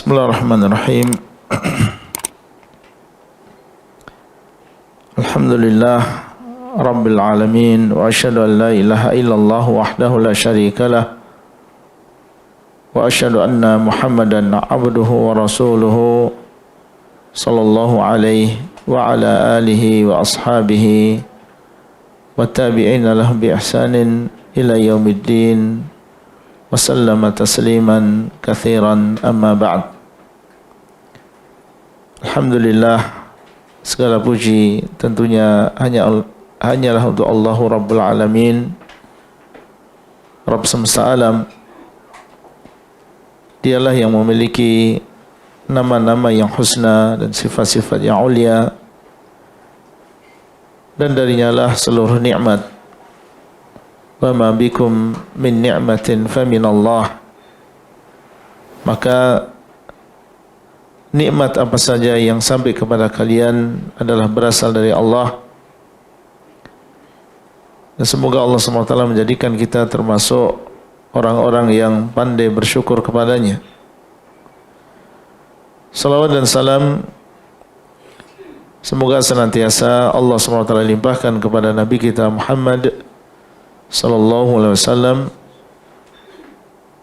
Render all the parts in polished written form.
Bismillahirrahmanirrahim. Alhamdulillah Rabbil alamin. Wa asyhadu an la ilaha illallah wahdahu la syarika lah. Wa asyhadu anna Muhammadan abduhu wa rasuluhu sallallahu alaihi wa ala alihi wa ashabihi wa tabi'ina lahum bi ihsanin ila yaumiddin wa sallama tasliman katsiran amma ba'd. Alhamdulillah, segala puji tentunya hanyalah untuk Allahu Rabbul Alamin, Rabb semesta alam. Dialah yang memiliki nama-nama yang husna dan sifat-sifat yang ulia, dan darinya lah seluruh nikmat. Wa ma bikum min ni'matin fa min Allah. Maka nikmat apa saja yang sampai kepada kalian adalah berasal dari Allah. Dan semoga Allah SWT menjadikan kita termasuk orang-orang yang pandai bersyukur kepadanya. Salawat dan salam semoga senantiasa Allah SWT limpahkan kepada Nabi kita Muhammad sallallahu alaihi wasallam,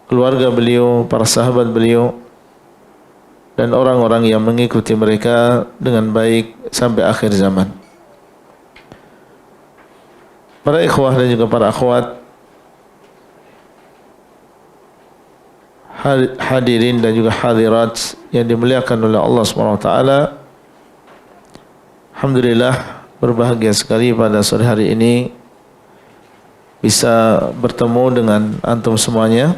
keluarga beliau, para sahabat beliau, dan orang-orang yang mengikuti mereka dengan baik sampai akhir zaman. Para ikhwah dan juga para akhwat, hadirin dan juga hadirat yang dimuliakan oleh Allah SWT, alhamdulillah berbahagia sekali pada sore hari ini bisa bertemu dengan antum semuanya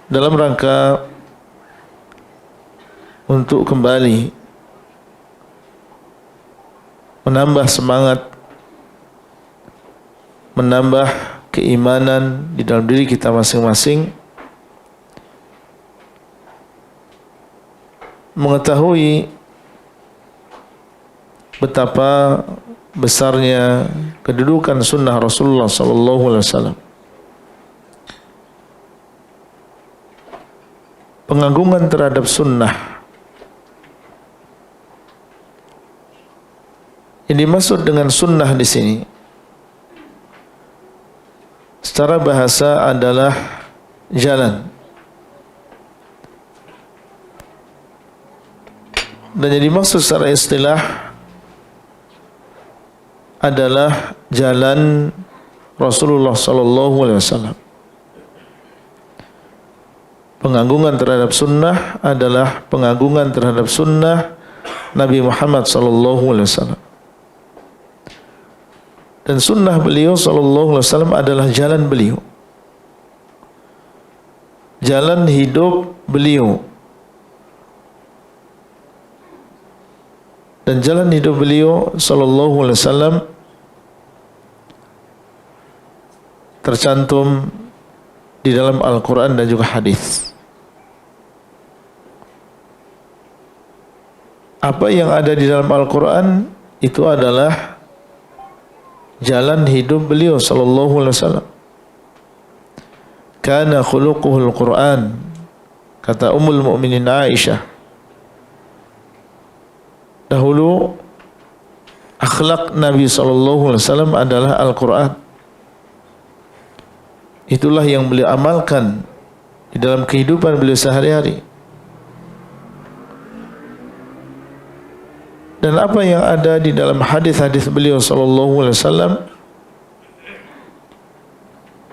dalam rangka untuk kembali menambah semangat, menambah keimanan di dalam diri kita masing-masing, mengetahui betapa besarnya kedudukan sunnah Rasulullah SAW, pengagungan terhadap sunnah. Yang dimaksud dengan sunnah di sini secara bahasa adalah jalan, dan yang dimaksud secara istilah adalah jalan Rasulullah SAW. Pengagungan terhadap sunnah adalah pengagungan terhadap sunnah Nabi Muhammad SAW. Dan sunnah beliau SAW adalah jalan beliau, jalan hidup beliau. Dan jalan hidup beliau SAW tercantum di dalam Al-Quran dan juga hadis. Apa yang ada di dalam Al-Quran itu adalah jalan hidup beliau SAW. Kana khuluquhul Quran, kata Ummul Mukminin Aisyah. Dahulu akhlak Nabi SAW adalah Al-Quran. Itulah yang beliau amalkan di dalam kehidupan beliau sehari-hari. Dan apa yang ada di dalam hadis-hadis beliau SAW,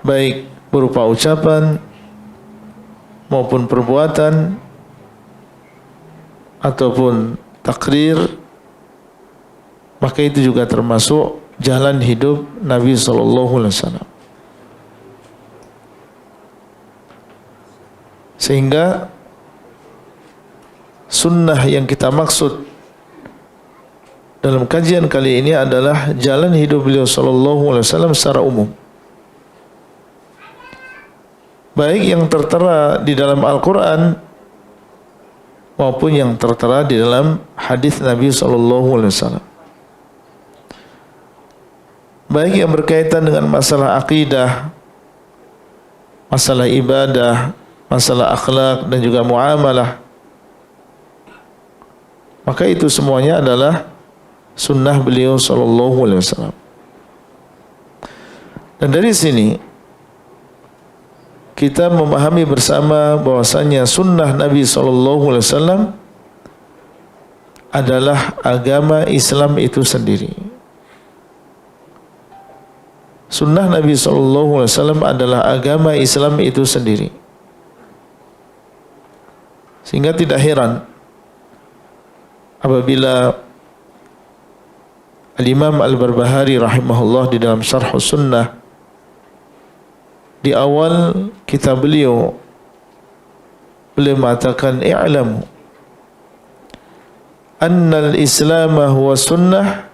baik berupa ucapan maupun perbuatan ataupun takrir, maka itu juga termasuk jalan hidup Nabi SAW. Sehingga sunnah yang kita maksud dalam kajian kali ini adalah jalan hidup beliau SAW secara umum, baik yang tertera di dalam Al-Quran maupun yang tertera di dalam hadis Nabi SAW. Baik yang berkaitan dengan masalah akidah, masalah ibadah, masalah akhlak dan juga muamalah. Maka itu semuanya adalah sunnah beliau sallallahu alaihi wasallam. Dan dari sini kita memahami bersama bahwasanya sunnah Nabi sallallahu alaihi wasallam adalah agama Islam itu sendiri. Sunnah Nabi sallallahu alaihi wasallam adalah agama Islam itu sendiri. Sehingga tidak heran apabila Al-Imam Al-Barbahari rahimahullah di dalam Syarh Sunnah di awal kitab beliau mengatakan i'lamu anna al-islam huwa sunnah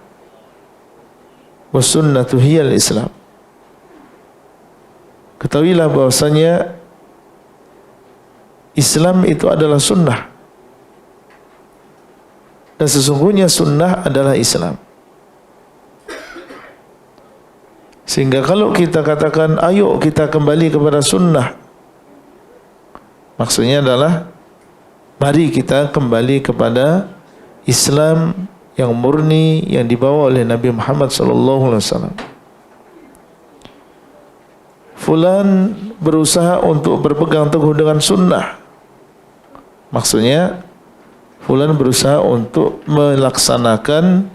wa sunnatu hiya al-islam. Ketahuilah bahwasanya Islam itu adalah sunnah dan sesungguhnya sunnah adalah Islam. Sehingga kalau kita katakan ayo kita kembali kepada sunnah, maksudnya adalah mari kita kembali kepada Islam yang murni yang dibawa oleh Nabi Muhammad sallallahu alaihi wasallam. Fulan berusaha untuk berpegang teguh dengan sunnah, maksudnya fulan berusaha untuk melaksanakan,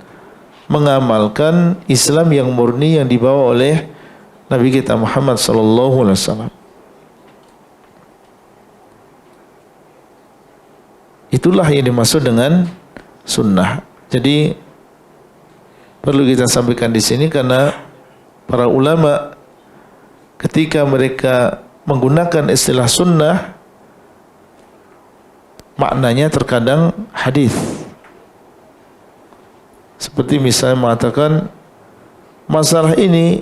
mengamalkan Islam yang murni yang dibawa oleh Nabi kita Muhammad sallallahu alaihi wasallam. Itulah yang dimaksud dengan sunnah. Jadi perlu kita sampaikan di sini karena para ulama ketika mereka menggunakan istilah sunnah maknanya terkadang hadis. Seperti misalnya mengatakan masalah ini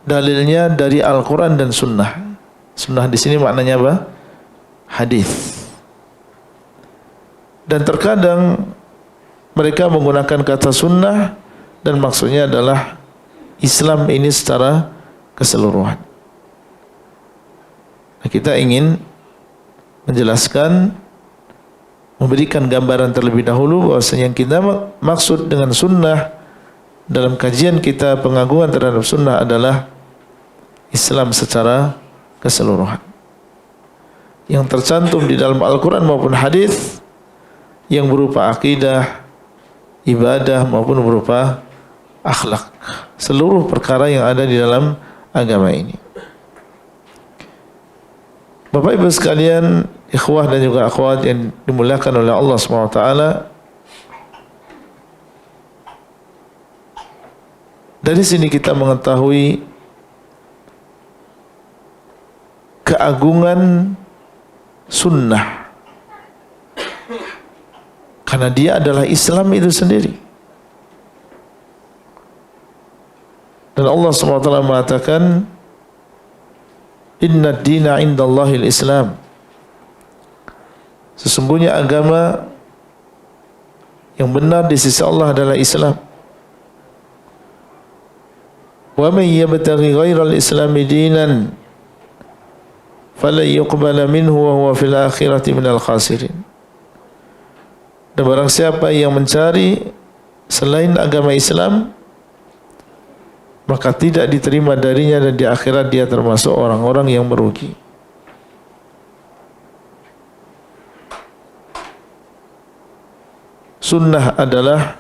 dalilnya dari Al-Quran dan Sunnah. Sunnah di sini maknanya apa? Hadis. Dan terkadang mereka menggunakan kata sunnah dan maksudnya adalah Islam ini secara keseluruhan. Nah, kita ingin menjelaskan, memberikan gambaran terlebih dahulu bahwasanya yang kita maksud dengan sunnah dalam kajian kita pengagungan terhadap sunnah adalah Islam secara keseluruhan yang tercantum di dalam Al-Quran maupun hadis yang berupa akidah, ibadah maupun berupa akhlak, seluruh perkara yang ada di dalam agama ini. Bapak Ibu sekalian, ikhwah dan juga akhwat yang dimuliakan oleh Allah SWT, dari sini kita mengetahui keagungan sunnah karena dia adalah Islam itu sendiri. Dan Allah SWT mengatakan inna ad-dina indallahil Islam, sesungguhnya agama yang benar di sisi Allah adalah Islam. Wa man yabtaghi ghairal islami dinan falan yuqbala minhu wa huwa fil akhirati minal khasirin. Dan barang siapa yang mencari selain agama Islam, maka tidak diterima darinya dan di akhirat dia termasuk orang-orang yang merugi. Sunnah adalah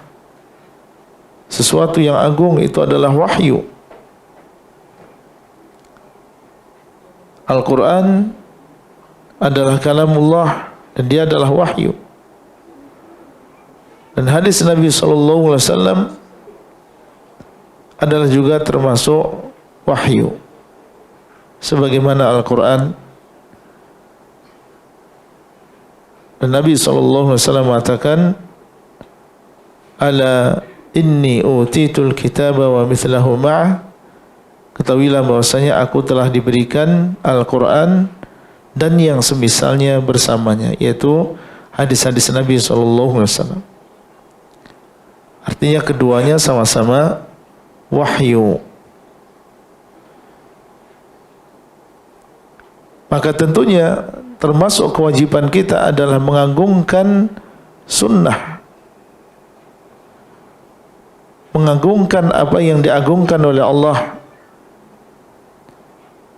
sesuatu yang agung, itu adalah wahyu. Al-Quran adalah kalamullah dan dia adalah wahyu. Dan hadis Nabi SAW adalah juga termasuk wahyu. Sebagaimana Al-Quran. Dan Nabi SAW mengatakan, ala inni utitul kitaba wa mithlahu ma'ah. Ketahuilah bahwasanya aku telah diberikan Al-Quran dan yang semisalnya bersamanya, yaitu hadis-hadis Nabi SAW. Artinya keduanya sama-sama wahyu. Maka tentunya termasuk kewajiban kita adalah mengagungkan sunnah, mengagungkan apa yang diagungkan oleh Allah.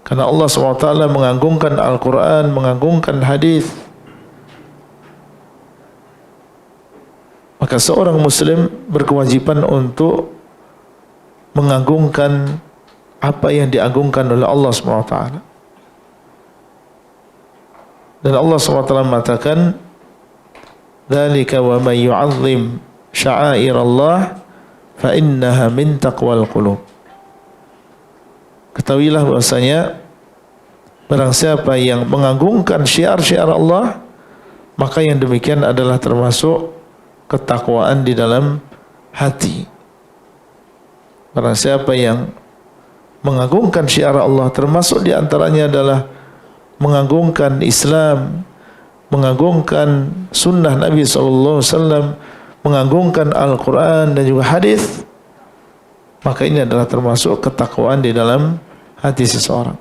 Karena Allah SWT mengagungkan Al-Quran, mengagungkan hadis. Maka seorang muslim berkewajiban untuk mengagungkan apa yang diagungkan oleh Allah SWT. Dan Allah SWT mengatakan, "Dzalika wa may yu'azzim sya'airallah fa innaha min taqwal qulub." Ketahuilah bahwasanya barang siapa yang mengagungkan syiar-syiar Allah, maka yang demikian adalah termasuk ketakwaan di dalam hati. Barang siapa yang mengagungkan syiar Allah, termasuk di antaranya adalah mengagungkan Islam, mengagungkan sunnah Nabi SAW, mengagungkan Al-Quran dan juga hadis, maka ini adalah termasuk ketakwaan di dalam hati seseorang.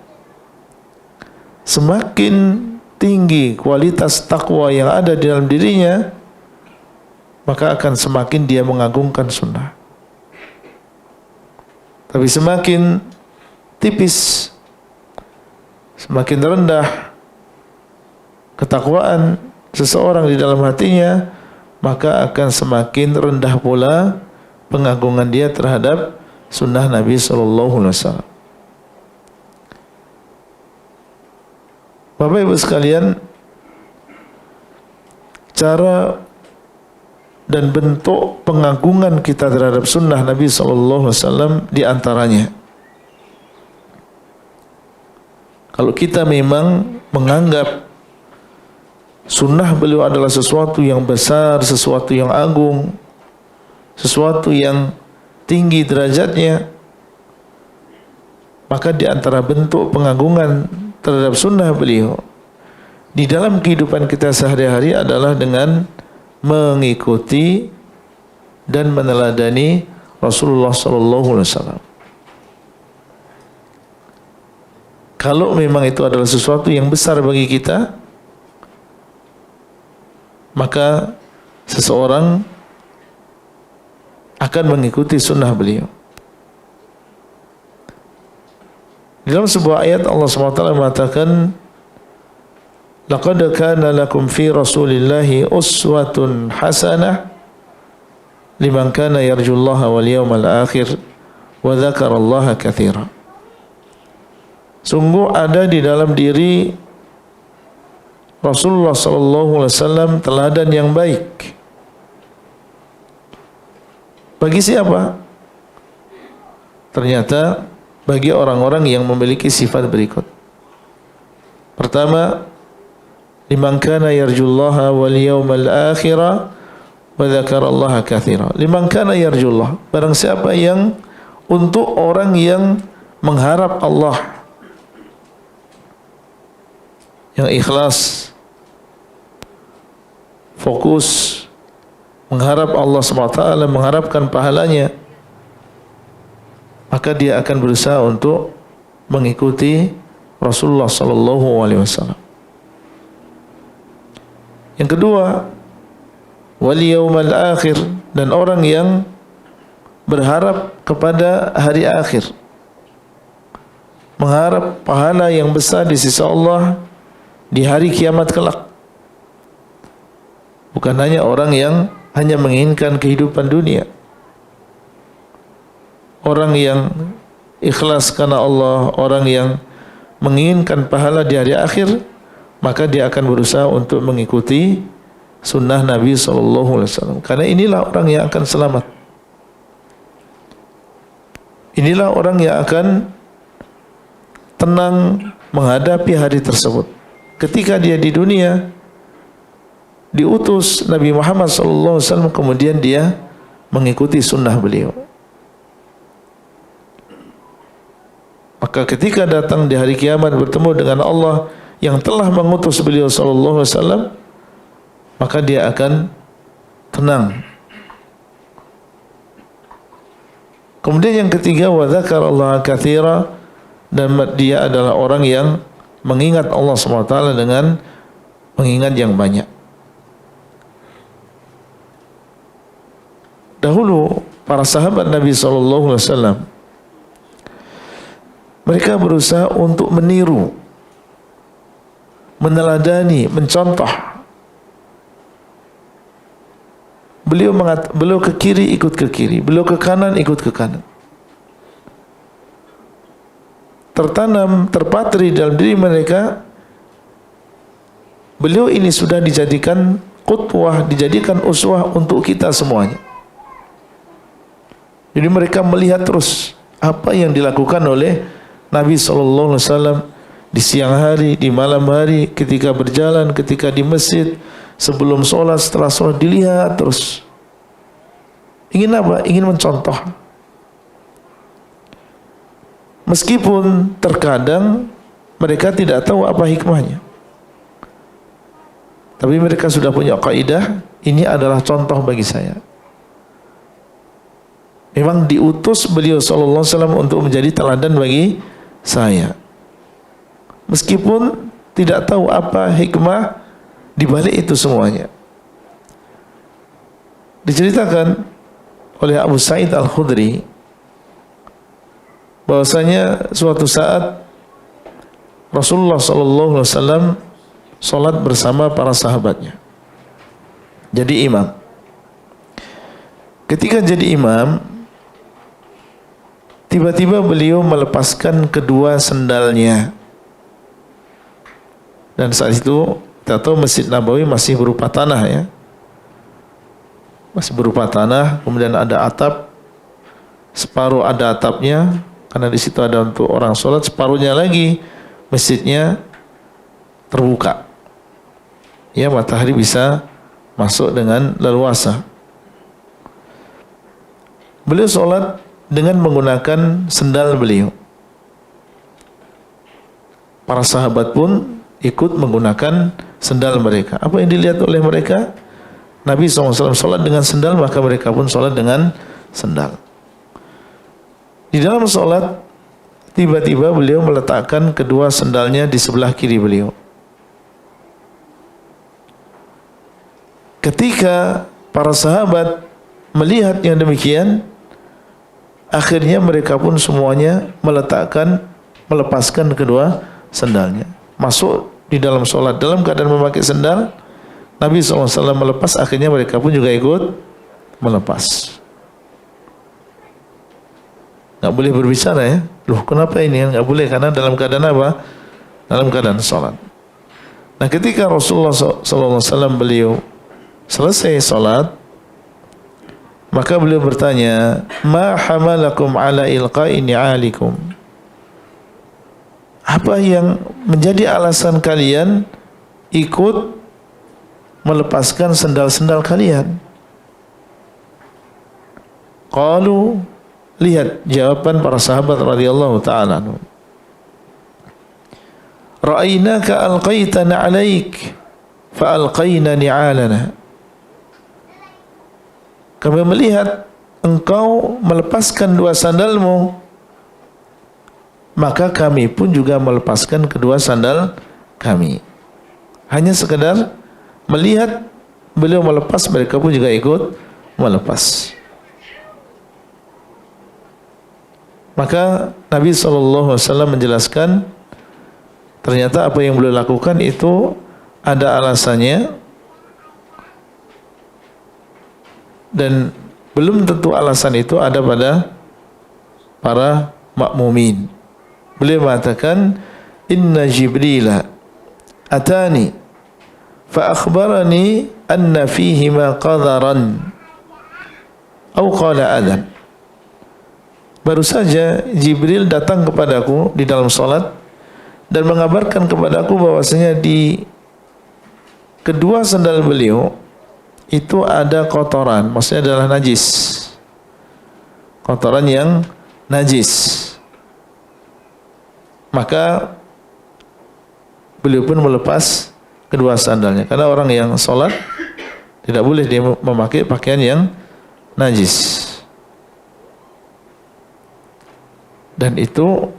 Semakin tinggi kualitas takwa yang ada di dalam dirinya, maka akan semakin dia mengagungkan sunnah. Tapi semakin tipis, semakin rendah ketakwaan seseorang di dalam hatinya, maka akan semakin rendah pula pengagungan dia terhadap sunnah Nabi SAW. Bapak Ibu sekalian, cara dan bentuk pengagungan kita terhadap sunnah Nabi SAW di antaranya, kalau kita memang menganggap sunnah beliau adalah sesuatu yang besar, sesuatu yang agung, sesuatu yang tinggi derajatnya, maka di antara bentuk pengagungan terhadap sunnah beliau di dalam kehidupan kita sehari-hari adalah dengan mengikuti dan meneladani Rasulullah SAW. Kalau memang itu adalah sesuatu yang besar bagi kita, maka seseorang akan mengikuti sunnah beliau. Dalam sebuah ayat Allah SWT mengatakan, "Laqad kana lakum fi Rasulillahi uswatun hasanah liman kana yarjullaha wal yawmal akhir wa dzakarallaha katsira." Sungguh ada di dalam diri Rasulullah SAW teladan yang baik. Bagi siapa? Ternyata bagi orang-orang yang memiliki sifat berikut. Pertama, liman kana yarjullaha wal yawmal akhira wa dzakarallaha katsira. Liman kana yarjullah, barang siapa yang untuk orang yang mengharap Allah, yang ikhlas, fokus mengharap Allah SWT, mengharapkan pahalanya, maka dia akan berusaha untuk mengikuti Rasulullah SAW. Yang kedua, wal yawmal akhir, dan orang yang berharap kepada hari akhir, mengharap pahala yang besar di sisi Allah di hari kiamat kelak. Bukan hanya orang yang hanya menginginkan kehidupan dunia. Orang yang ikhlas karena Allah, orang yang menginginkan pahala di hari akhir, maka dia akan berusaha untuk mengikuti sunnah Nabi SAW. Karena inilah orang yang akan selamat. Inilah orang yang akan tenang menghadapi hari tersebut. Ketika dia di dunia diutus Nabi Muhammad SAW, kemudian dia mengikuti sunnah beliau. Maka ketika datang di hari kiamat bertemu dengan Allah yang telah mengutus beliau SAW, maka dia akan tenang. Kemudian yang ketiga, wa dzakarallaha katsira, dan dia adalah orang yang mengingat Allah SWT dengan mengingat yang banyak. Dahulu para sahabat Nabi SAW, mereka berusaha untuk meniru, meneladani, mencontoh. Beliau ke kiri ikut ke kiri, beliau ke kanan ikut ke kanan. Tertanam, terpatri dalam diri mereka, beliau ini sudah dijadikan qudwah, dijadikan uswah untuk kita semuanya. Jadi mereka melihat terus apa yang dilakukan oleh Nabi SAW di siang hari, di malam hari, ketika berjalan, ketika di masjid, sebelum sholat, setelah sholat, dilihat terus. Ingin apa? Ingin mencontoh. Meskipun terkadang mereka tidak tahu apa hikmahnya, tapi mereka sudah punya kaidah, ini adalah contoh bagi saya. Memang diutus beliau sallallahu alaihi wasallam untuk menjadi teladan bagi saya. Meskipun tidak tahu apa hikmah di balik itu semuanya. Diceritakan oleh Abu Sa'id Al-Khudri bahwasanya suatu saat Rasulullah sallallahu alaihi wasallam salat bersama para sahabatnya. Jadi imam. Ketika jadi imam, tiba-tiba beliau melepaskan kedua sendalnya. Dan saat itu kita tahu Masjid Nabawi masih berupa tanah ya. Masih berupa tanah, kemudian ada atap. Separuh ada atapnya karena di situ ada untuk orang sholat, separuhnya lagi masjidnya terbuka. Ya, matahari bisa masuk dengan leluasa. Beliau sholat dengan menggunakan sendal beliau. Para sahabat pun ikut menggunakan sendal mereka. Apa yang dilihat oleh mereka? Nabi SAW sholat dengan sendal, maka mereka pun sholat dengan sendal. Di dalam sholat, tiba-tiba beliau meletakkan kedua sendalnya di sebelah kiri beliau. Ketika para sahabat melihat yang demikian, akhirnya mereka pun semuanya melepaskan kedua sendalnya. Masuk di dalam sholat dalam keadaan memakai sendal. Nabi SAW melepas, akhirnya mereka pun juga ikut melepas. Nggak boleh berbicara ya. Loh, kenapa ini? Nggak boleh, karena dalam keadaan apa? Dalam keadaan sholat. Nah, ketika Rasulullah SAW beliau selesai sholat, maka beliau bertanya, ma hamalakum ala ilqa'i ni'alikum? Apa yang menjadi alasan kalian ikut melepaskan sendal-sendal kalian? Qalu, lihat jawaban para sahabat radhiyallahu ta'ala anhum. Ra'ainaka alqaitana 'alaik fa alqaina ni'alana. Kami melihat engkau melepaskan dua sandalmu, maka kami pun juga melepaskan kedua sandal kami. Hanya sekedar melihat beliau melepas, mereka pun juga ikut melepas. Maka Nabi SAW menjelaskan, ternyata apa yang beliau lakukan itu ada alasannya, dan belum tentu alasan itu ada pada para makmumin. Beliau mengatakan, inna Jibrila atani fa akhbarani anna fihi ma qadaran atau qala adan. Baru saja Jibril datang kepadaku di dalam salat dan mengabarkan kepadaku bahwasanya di kedua sandal beliau itu ada kotoran, maksudnya adalah najis. Kotoran yang najis. Maka beliau pun melepas kedua sandalnya, karena orang yang sholat tidak boleh dia memakai pakaian yang najis. Dan itu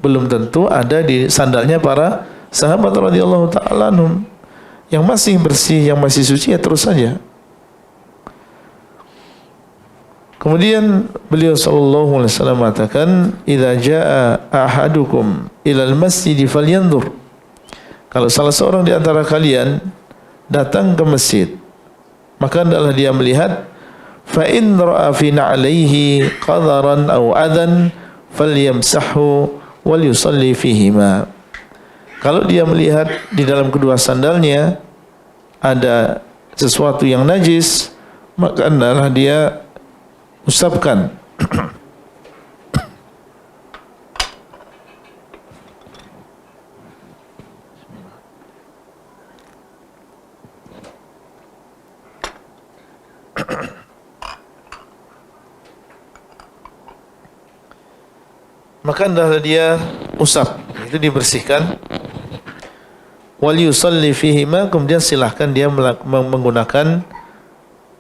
belum tentu ada di sandalnya para sahabat radhiyallahu ta'ala anhum. Yang masih bersih, yang masih suci, ya terus saja. Kemudian beliau sallallahu alaihi wasallam mengatakan, "Idza jaa ahadukum ilal masjid falyanzur." Kalau salah seorang di antara kalian datang ke masjid, maka hendaklah dia melihat, fa in ra'a fi na'alaihi qadaran aw adan falyamsahhu wal yusalli fihima. Kalau dia melihat di dalam kedua sandalnya ada sesuatu yang najis, maka hendaklah dia usapkan. Maka hendaklah dia usap, itu dibersihkan. Wal yusalli fihima, kemudian silahkan dia menggunakan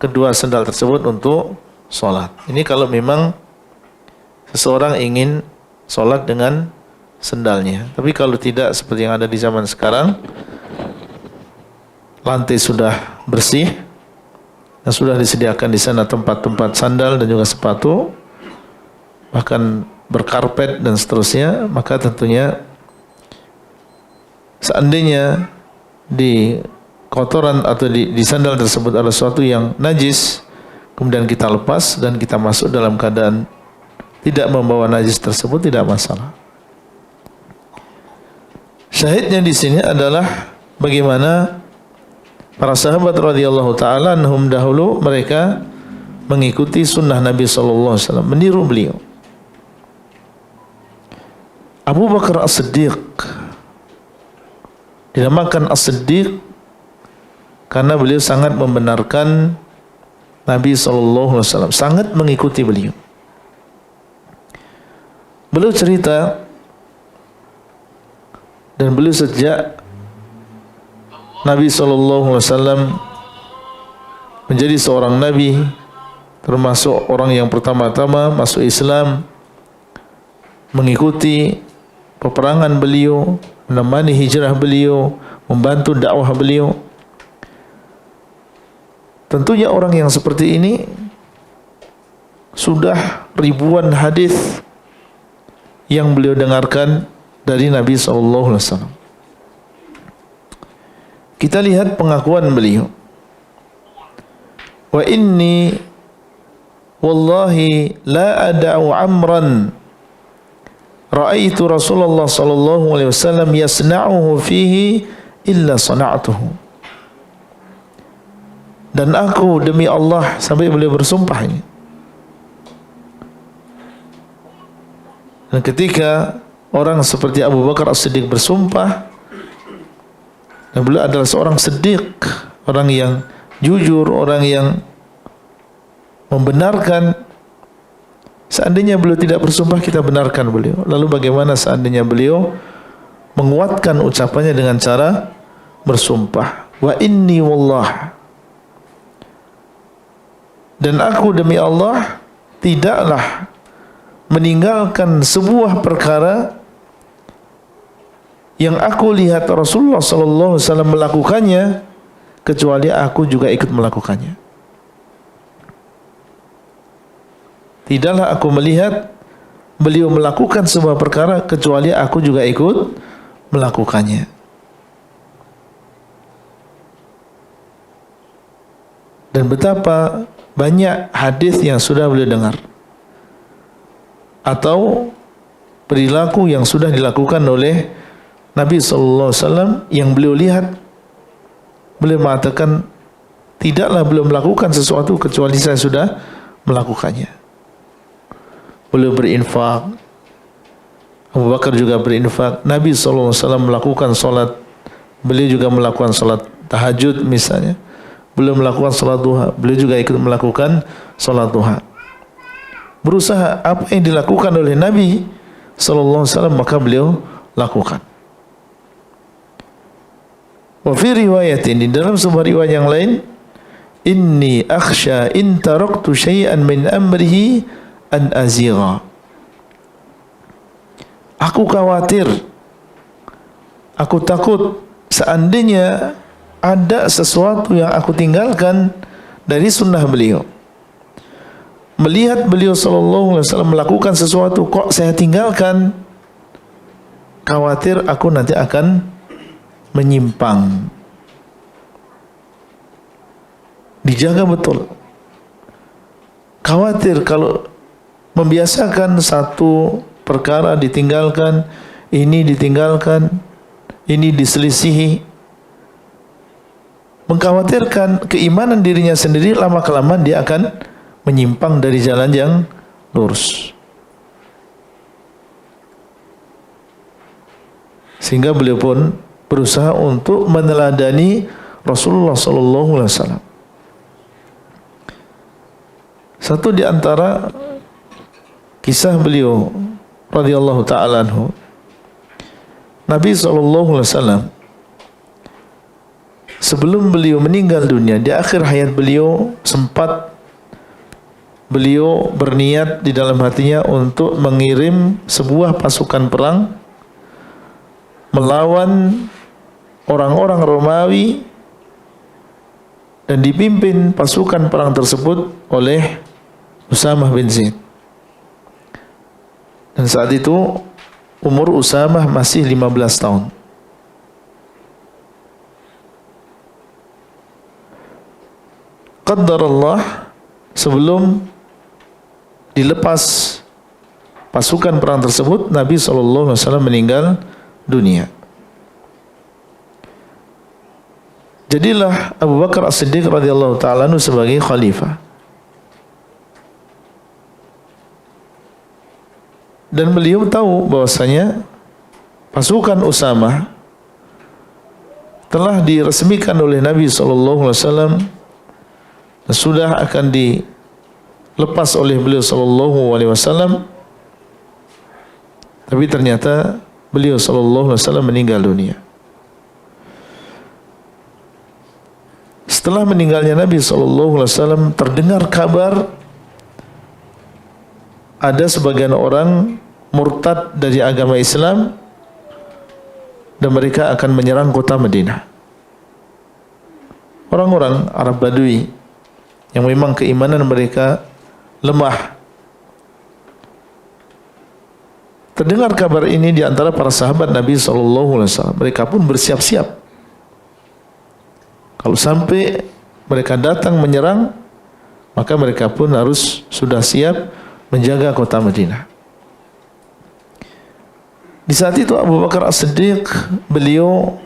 kedua sandal tersebut untuk sholat. Ini kalau memang seseorang ingin sholat dengan sandalnya. Tapi kalau tidak, seperti yang ada di zaman sekarang, lantai sudah bersih dan sudah disediakan di sana tempat-tempat sandal dan juga sepatu, bahkan berkarpet dan seterusnya, maka tentunya seandainya di kotoran atau di sandal tersebut ada sesuatu yang najis, kemudian kita lepas dan kita masuk dalam keadaan tidak membawa najis tersebut, tidak masalah. Syahidnya di sini adalah bagaimana para sahabat radhiyallahu taala anhum dahulu mereka mengikuti sunnah Nabi sallallahu alaihi wasallam, meniru beliau. Abu Bakar As-Siddiq dinamakan As-Siddiq karena beliau sangat membenarkan Nabi SAW, sangat mengikuti beliau. Beliau cerita, dan beliau sejak Nabi SAW menjadi seorang Nabi, termasuk orang yang pertama-tama masuk Islam, mengikuti peperangan beliau, menemani hijrah beliau, membantu dakwah beliau. Tentunya orang yang seperti ini sudah ribuan hadis yang beliau dengarkan dari Nabi SAW. Kita lihat pengakuan beliau. Wa inni wallahi la ada'u amran ra'aitu Rasulullah sallallahu alaihi wasallam yasna'uhu fihi illa sana'tuhu. Dan aku demi Allah, sampai beliau bersumpah ini. Dan ketika orang seperti Abu Bakar As-Siddiq bersumpah, dan beliau adalah seorang siddiq, orang yang jujur, orang yang membenarkan. Seandainya beliau tidak bersumpah, kita benarkan beliau. Lalu bagaimana seandainya beliau menguatkan ucapannya dengan cara bersumpah? Wa inni wallah, dan aku demi Allah tidaklah meninggalkan sebuah perkara yang aku lihat Rasulullah sallallahu alaihi wasallam melakukannya kecuali aku juga ikut melakukannya. Tidaklah aku melihat beliau melakukan sebuah perkara kecuali aku juga ikut melakukannya. Dan betapa banyak hadis yang sudah beliau dengar atau perilaku yang sudah dilakukan oleh Nabi sallallahu alaihi wasallam yang beliau lihat. Beliau mengatakan, tidaklah beliau melakukan sesuatu kecuali saya sudah melakukannya. Beliau berinfak, Abu Bakar juga berinfak, Nabi SAW melakukan salat, beliau juga melakukan salat tahajud misalnya, beliau melakukan salat duha, beliau juga ikut melakukan salat duha. Berusaha apa yang dilakukan oleh Nabi SAW maka beliau lakukan. Wa fi riwayatin, di dalam sebuah riwayat yang lain, inni akhsha in taraktu syai'an min amrihi an azira. Aku khawatir, aku takut seandainya ada sesuatu yang aku tinggalkan dari sunnah beliau. Melihat beliau sallallahu alaihi wasallam melakukan sesuatu kok saya tinggalkan, khawatir aku nanti akan menyimpang. Dijaga betul. Khawatir kalau membiasakan satu perkara ditinggalkan, ini ditinggalkan, ini diselisihi, mengkhawatirkan keimanan dirinya sendiri, lama-kelamaan dia akan menyimpang dari jalan yang lurus. Sehingga beliau pun berusaha untuk meneladani Rasulullah sallallahu alaihi wasallam. Satu di antara kisah beliau radhiyallahu taala anhu, Nabi sallallahu alaihi wasallam sebelum beliau meninggal dunia, di akhir hayat beliau sempat beliau berniat di dalam hatinya untuk mengirim sebuah pasukan perang melawan orang-orang Romawi, dan dipimpin pasukan perang tersebut oleh Usamah bin Zaid. Dan saat itu umur Usamah masih 15 tahun. Qaddarallah, sebelum dilepas pasukan perang tersebut, Nabi SAW meninggal dunia. Jadilah Abu Bakar As-Siddiq radhiyallahu ta'ala anhu sebagai khalifah. Dan beliau tahu bahwasanya pasukan Usamah telah diresmikan oleh Nabi SAW dan sudah akan dilepas oleh beliau SAW, tapi ternyata beliau SAW meninggal dunia. Setelah meninggalnya Nabi SAW, terdengar kabar ada sebagian orang murtad dari agama Islam dan mereka akan menyerang kota Madinah. Orang-orang Arab Badui yang memang keimanan mereka lemah. Terdengar kabar ini di antara para sahabat Nabi SAW. Mereka pun bersiap-siap. Kalau sampai mereka datang menyerang, maka mereka pun harus sudah siap menjaga kota Madinah. Di saat itu Abu Bakar As-Siddiq, beliau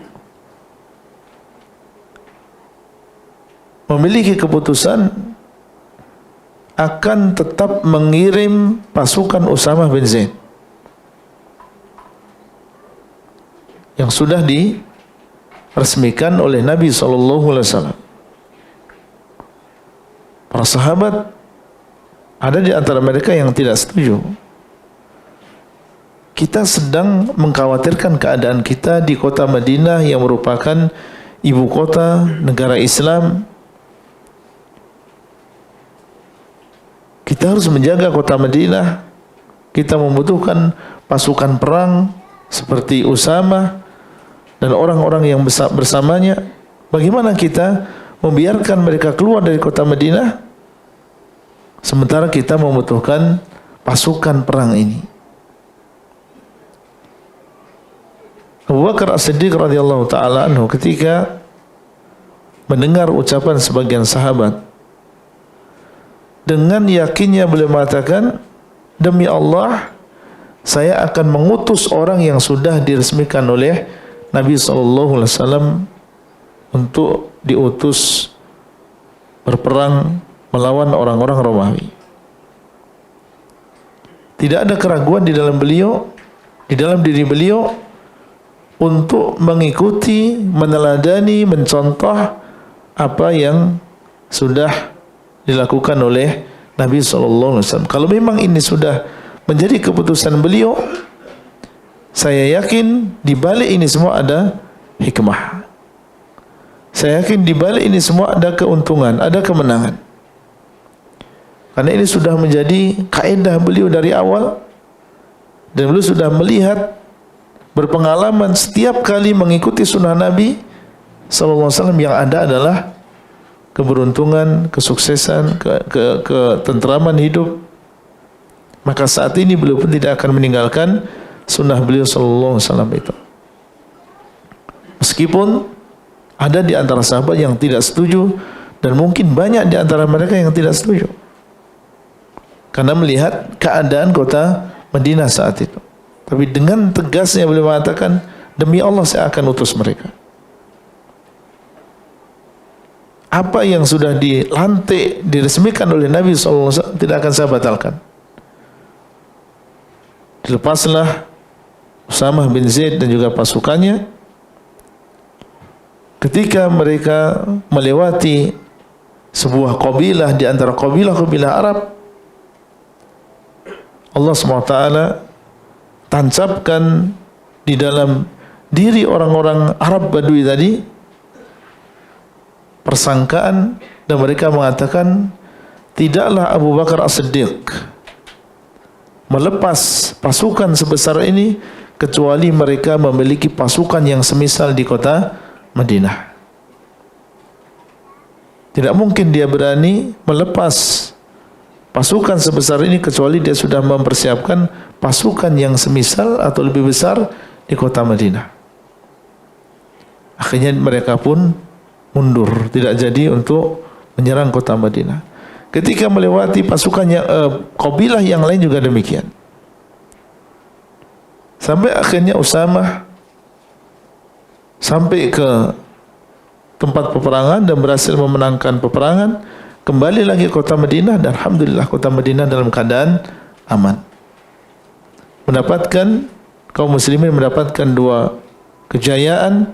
memiliki keputusan akan tetap mengirim pasukan Usamah bin Zaid yang sudah diresmikan oleh Nabi SAW. Para sahabat ada di antara mereka yang tidak setuju. Kita sedang mengkhawatirkan keadaan kita di kota Madinah yang merupakan ibu kota negara Islam. Kita harus menjaga kota Madinah. Kita membutuhkan pasukan perang seperti Usamah dan orang-orang yang bersamanya. Bagaimana kita membiarkan mereka keluar dari kota Madinah sementara kita membutuhkan pasukan perang ini? Abu Bakar As-Siddiq radhiyallahu ta'ala anhu ketika mendengar ucapan sebagian sahabat, dengan yakinnya beliau mengatakan, demi Allah, saya akan mengutus orang yang sudah diresmikan oleh Nabi SAW untuk diutus berperang melawan orang-orang Romawi. Tidak ada keraguan di dalam beliau, di dalam diri beliau untuk mengikuti, meneladani, mencontoh apa yang sudah dilakukan oleh Nabi SAW. Kalau memang ini sudah menjadi keputusan beliau, saya yakin di balik ini semua ada hikmah. Saya yakin di balik ini semua ada keuntungan, ada kemenangan. Karena ini sudah menjadi kaidah beliau dari awal, dan beliau sudah melihat, berpengalaman setiap kali mengikuti sunnah Nabi sallallahu alaihi wasallam yang ada adalah keberuntungan, kesuksesan, ketentraman hidup. Maka saat ini beliau pun tidak akan meninggalkan sunnah beliau sallallahu alaihi wasallam itu. Meskipun ada di antara sahabat yang tidak setuju, dan mungkin banyak di antara mereka yang tidak setuju, karena melihat keadaan kota Madinah saat itu. Tapi dengan tegasnya beliau mengatakan, demi Allah saya akan utus mereka. Apa yang sudah dilantik, diresmikan oleh Nabi SAW tidak akan saya batalkan. Dilepaslah Usamah bin Zaid dan juga pasukannya. Ketika mereka melewati sebuah kabilah di antara kabilah-kabilah Arab, Allah SWT tancapkan di dalam diri orang-orang Arab Badui tadi persangkaan, dan mereka mengatakan tidaklah Abu Bakar As-Siddiq melepas pasukan sebesar ini kecuali mereka memiliki pasukan yang semisal di kota Madinah. Tidak mungkin dia berani melepas pasukan sebesar ini kecuali dia sudah mempersiapkan pasukan yang semisal atau lebih besar di kota Madinah. Akhirnya mereka pun mundur, tidak jadi untuk menyerang kota Madinah. Ketika melewati pasukannya kabilah yang lain juga demikian. Sampai akhirnya Usamah sampai ke tempat peperangan dan berhasil memenangkan peperangan, kembali lagi ke kota Madinah, dan alhamdulillah kota Madinah dalam keadaan aman. Kaum muslimin mendapatkan dua kejayaan,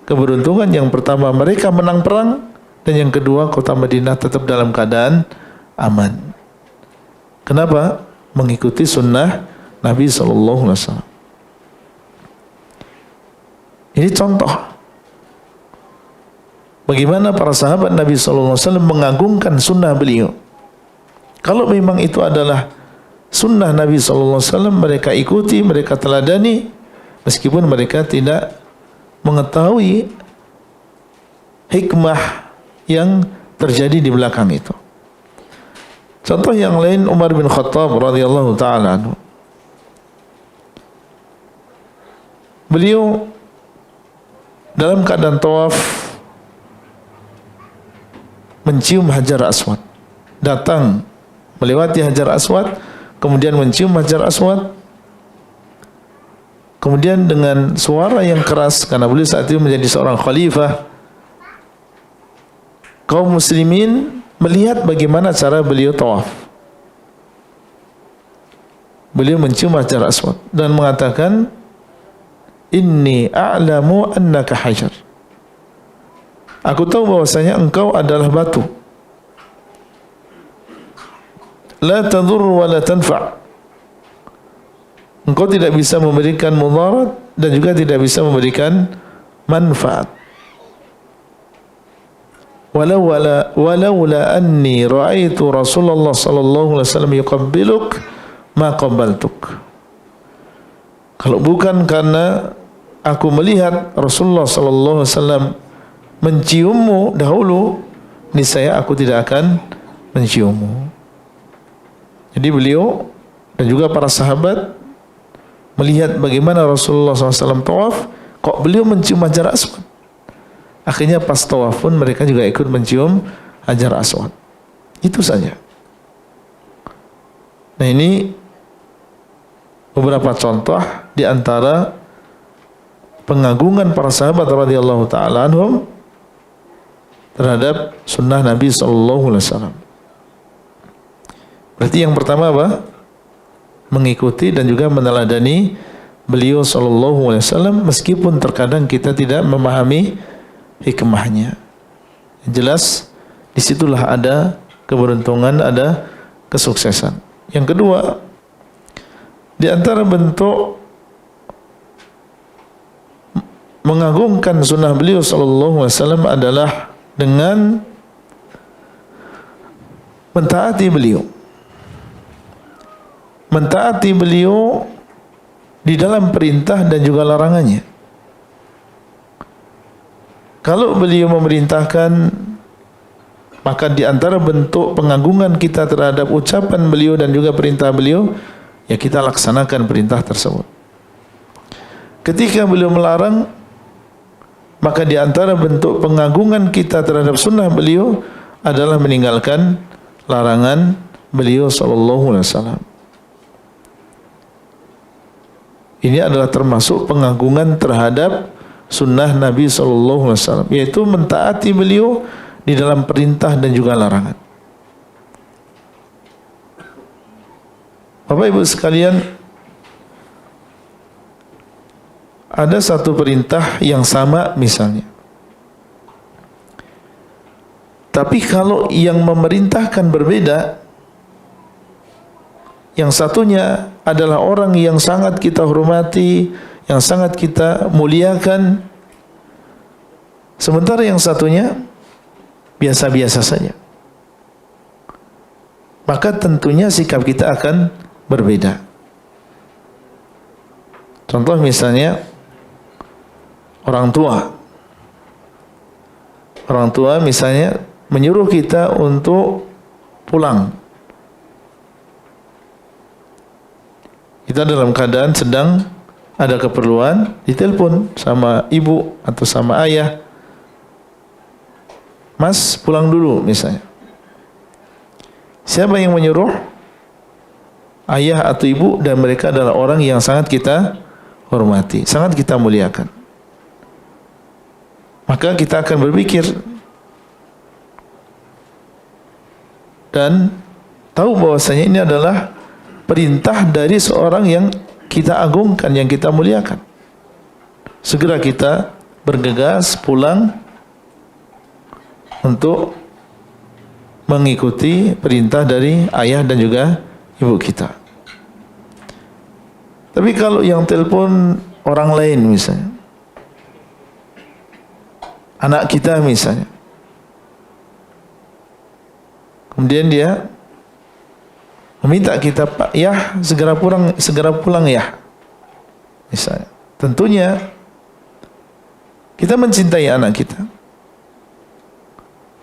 keberuntungan. Yang pertama mereka menang perang, dan yang kedua kota Madinah tetap dalam keadaan aman. Kenapa? Mengikuti sunnah Nabi SAW. Ini contoh bagaimana para sahabat Nabi SAW mengagungkan sunnah beliau. Kalau memang itu adalah sunnah Nabi SAW, mereka ikuti, mereka teladani, meskipun mereka tidak mengetahui hikmah yang terjadi di belakang itu. Contoh yang lain, Umar bin Khattab radhiyallahu ta'ala anhu. Beliau dalam keadaan tawaf mencium Hajar Aswad, datang melewati Hajar Aswad, kemudian mencium Hajar Aswad, kemudian dengan suara yang keras, karena beliau saat itu menjadi seorang khalifah, kaum muslimin melihat bagaimana cara beliau tawaf. Beliau mencium Hajar Aswad dan mengatakan, inni a'lamu annaka hajar. Aku tahu bahwasanya engkau adalah batu. La tadur wa la tanfa'. Engkau tidak bisa memberikan mudarat dan juga tidak bisa memberikan manfaat. Walaula anni ra'aitu Rasulullah sallallahu alaihi wasallam yuqabbiluk ma qabbaltuk. Kalau bukan karena aku melihat Rasulullah sallallahu alaihi wasallam menciummu dahulu, niscaya aku tidak akan menciummu. Jadi beliau dan juga para sahabat melihat bagaimana Rasulullah SAW tawaf, kok beliau mencium Hajar Aswad. Akhirnya pas tawaf pun mereka juga ikut mencium Hajar Aswad. Itu saja. Nah, ini beberapa contoh di antara pengagungan para sahabat radhiyallahu ta'ala anhum terhadap sunnah Nabi SAW. Berarti yang pertama apa? Mengikuti dan juga meneladani beliau SAW, meskipun terkadang kita tidak memahami hikmahnya. Jelas disitulah ada keberuntungan, ada kesuksesan. Yang kedua, di antara bentuk mengagungkan sunnah beliau SAW adalah dengan mentaati beliau. Mentaati beliau di dalam perintah dan juga larangannya. Kalau beliau memerintahkan, maka di antara bentuk pengagungan kita terhadap ucapan beliau dan juga perintah beliau, ya kita laksanakan perintah tersebut. Ketika beliau melarang, maka di antara bentuk pengagungan kita terhadap sunnah beliau adalah meninggalkan larangan beliau sallallahu alaihi wasallam. Ini adalah termasuk pengagungan terhadap sunnah Nabi sallallahu alaihi wasallam, yaitu mentaati beliau di dalam perintah dan juga larangan. Bapak Ibu sekalian, ada satu perintah yang sama misalnya, tapi kalau yang memerintahkan berbeda, yang satunya adalah orang yang sangat kita hormati, yang sangat kita muliakan, sementara yang satunya biasa-biasa saja, maka tentunya sikap kita akan berbeda. Contoh misalnya orang tua misalnya menyuruh kita untuk pulang. Kita dalam keadaan sedang ada keperluan, ditelepon sama ibu atau sama ayah, "Mas, pulang dulu," misalnya. Siapa yang menyuruh? Ayah atau ibu, dan mereka adalah orang yang sangat kita hormati, sangat kita muliakan. Maka kita akan berpikir dan tahu bahwasanya ini adalah perintah dari seorang yang kita agungkan, yang kita muliakan. Segera kita bergegas pulang untuk mengikuti perintah dari ayah dan juga ibu kita. Tapi kalau yang telepon orang lain misalnya, anak kita misalnya, kemudian dia meminta kita, "Pak, ya segera pulang ya," misalnya. Tentunya kita mencintai anak kita,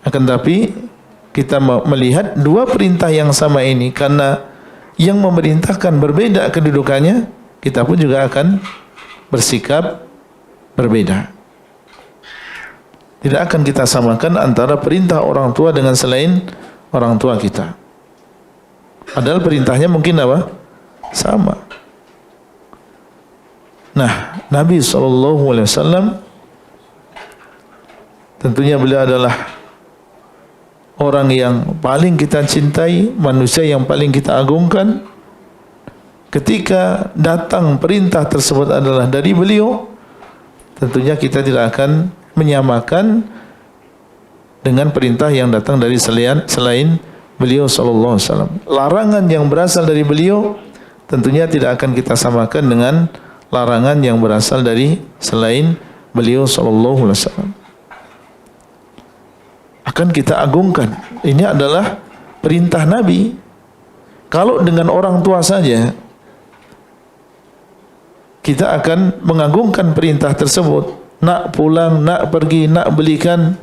akan tapi kita melihat dua perintah yang sama ini, karena yang memerintahkan berbeda kedudukannya, kita pun juga akan bersikap berbeda. Tidak akan kita samakan antara perintah orang tua dengan selain orang tua kita. Padahal perintahnya mungkin apa? Sama. Nah, Nabi SAW tentunya beliau adalah orang yang paling kita cintai, manusia yang paling kita agungkan. Ketika datang perintah tersebut adalah dari beliau, tentunya kita tidak akan menyamakan dengan perintah yang datang dari selain beliau sallallahu alaihi wasallam. Larangan yang berasal dari beliau tentunya tidak akan kita samakan dengan larangan yang berasal dari selain beliau sallallahu alaihi wasallam. Akan kita agungkan. Ini adalah perintah Nabi. Kalau dengan orang tua saja kita akan mengagungkan perintah tersebut, nak pulang, nak pergi, nak belikan.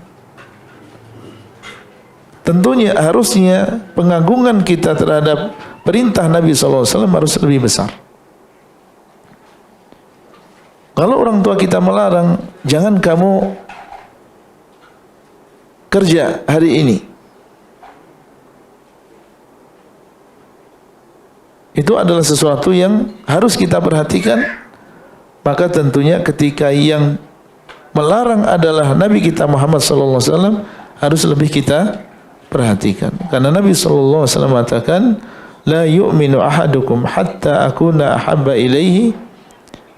Tentunya harusnya pengagungan kita terhadap perintah Nabi SAW harus lebih besar. Kalau orang tua kita melarang, "Jangan kamu kerja hari ini," itu adalah sesuatu yang harus kita perhatikan. Maka tentunya ketika yang melarang adalah Nabi kita Muhammad SAW, harus lebih kita perhatikan. Karena Nabi SAW mengatakan, "La yu'minu ahadukum hatta akuna ahabba ilaihi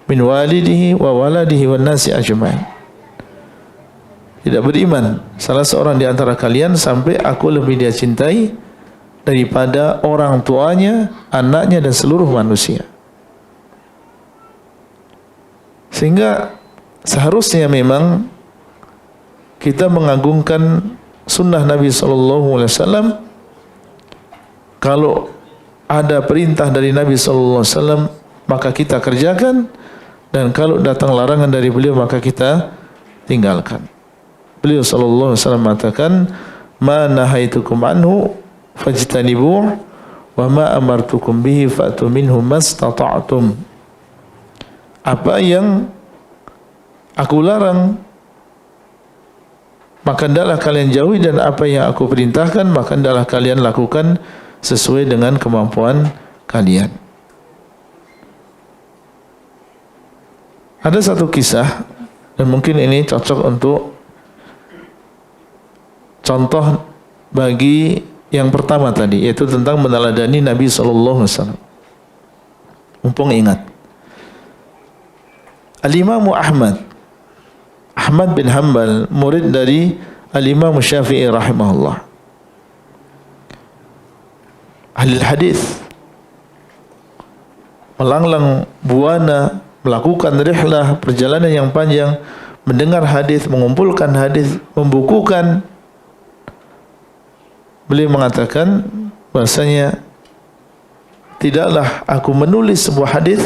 min walidihi wa waladihi wan nasi ajma'in." Tidak beriman salah seorang di antara kalian sampai aku lebih dia cintai daripada orang tuanya, anaknya, dan seluruh manusia. Sehingga seharusnya memang kita mengagungkan sunnah Nabi SAW. Kalau ada perintah dari Nabi SAW, maka kita kerjakan, dan kalau datang larangan dari beliau maka kita tinggalkan. Beliau sallallahu alaihi wasallam mengatakan, "Ma nahaitukum anhu fajtanibuh wa ma amartukum bihi fa'tu minhu mastata'tum." Apa yang aku larang maka hendaklah kalian jauhi, dan apa yang aku perintahkan maka hendaklah kalian lakukan sesuai dengan kemampuan kalian. Ada satu kisah, dan mungkin ini cocok untuk contoh bagi yang pertama tadi, yaitu tentang meneladani Nabi sallallahu alaihi wasallam. Mumpung ingat, Al-Imam Ahmad bin Hanbal, murid dari Al-Imam Syafi'i rahimahullah, ahli hadis, melanglang buana, melakukan rihlah, perjalanan yang panjang, mendengar hadis, mengumpulkan hadis, membukukan. Beliau mengatakan bahasanya, tidaklah aku menulis sebuah hadis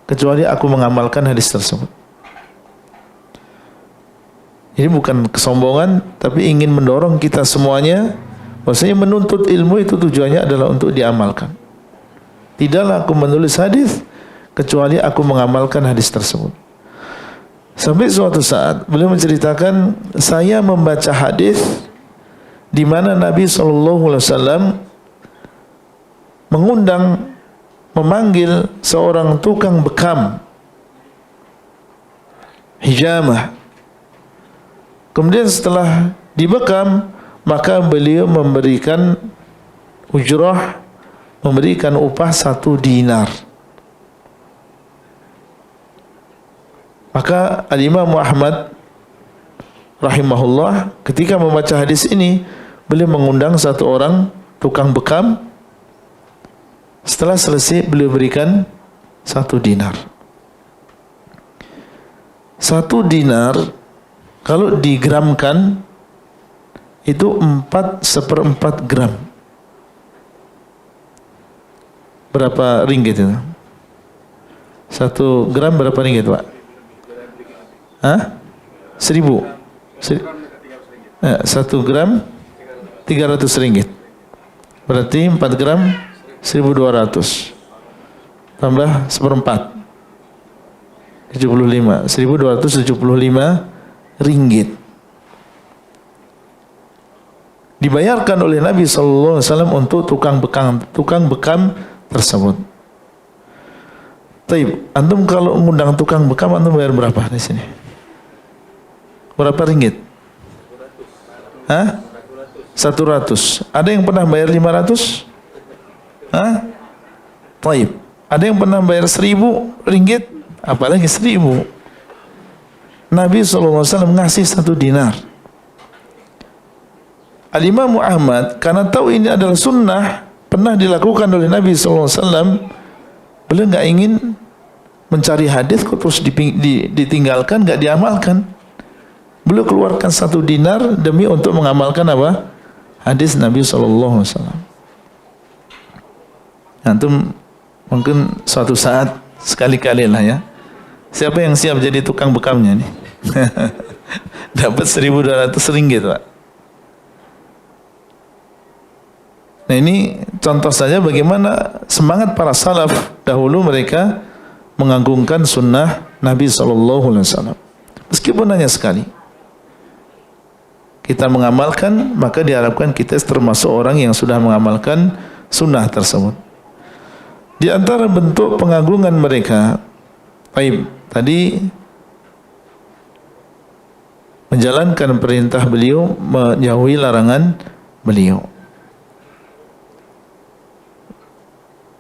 kecuali aku mengamalkan hadis tersebut. Ini bukan kesombongan, tapi ingin mendorong kita semuanya bahwasanya menuntut ilmu itu tujuannya adalah untuk diamalkan. Tidaklah aku menulis hadis kecuali aku mengamalkan hadis tersebut. Sampai suatu saat beliau menceritakan, saya membaca hadis di mana Nabi SAW memanggil seorang tukang bekam, hijamah. Kemudian setelah dibekam, maka beliau memberikan ujrah, memberikan upah 1 dinar. Maka Al-Imam Ahmad rahimahullah ketika membaca hadis ini, beliau mengundang satu orang tukang bekam. Setelah selesai beliau berikan 1 dinar. 1 dinar kalau digramkan itu 4/4 gram. Berapa ringgit itu? 1 gram berapa ringgit, Pak? Hah? 1000. 1 gram 300 ringgit. Berarti 4 gram 1200. Tambah 1/4. 75. 1275 ringgit. Dibayarkan oleh Nabi sallallahu alaihi wasallam untuk tukang bekam tersebut. Taib, antum kalau mengundang tukang bekam antum bayar berapa di sini? Berapa ringgit? Hah? 100. Ada yang pernah bayar 500? Hah? Taib. Ada yang pernah bayar 1000 ringgit? Apalagi 1000. Nabi SAW ngasih 1 dinar. Al-Imam Ahmad, karena tahu ini adalah sunnah, pernah dilakukan oleh Nabi SAW, beliau nggak ingin mencari hadis kok terus ditinggalkan, nggak diamalkan. Beliau keluarkan 1 dinar demi untuk mengamalkan apa? Hadis Nabi SAW. Antum mungkin suatu saat sekali-kali lah ya. Siapa yang siap jadi tukang bekamnya nih? Dapat 1200 ringgit, Pak. Nah, ini contoh saja bagaimana semangat para salaf dahulu, mereka mengagungkan sunnah Nabi SAW. Meskipun hanya sekali kita mengamalkan, maka diharapkan kita termasuk orang yang sudah mengamalkan sunnah tersebut. Di antara bentuk pengagungan mereka, tadi menjalankan perintah beliau, menjauhi larangan beliau.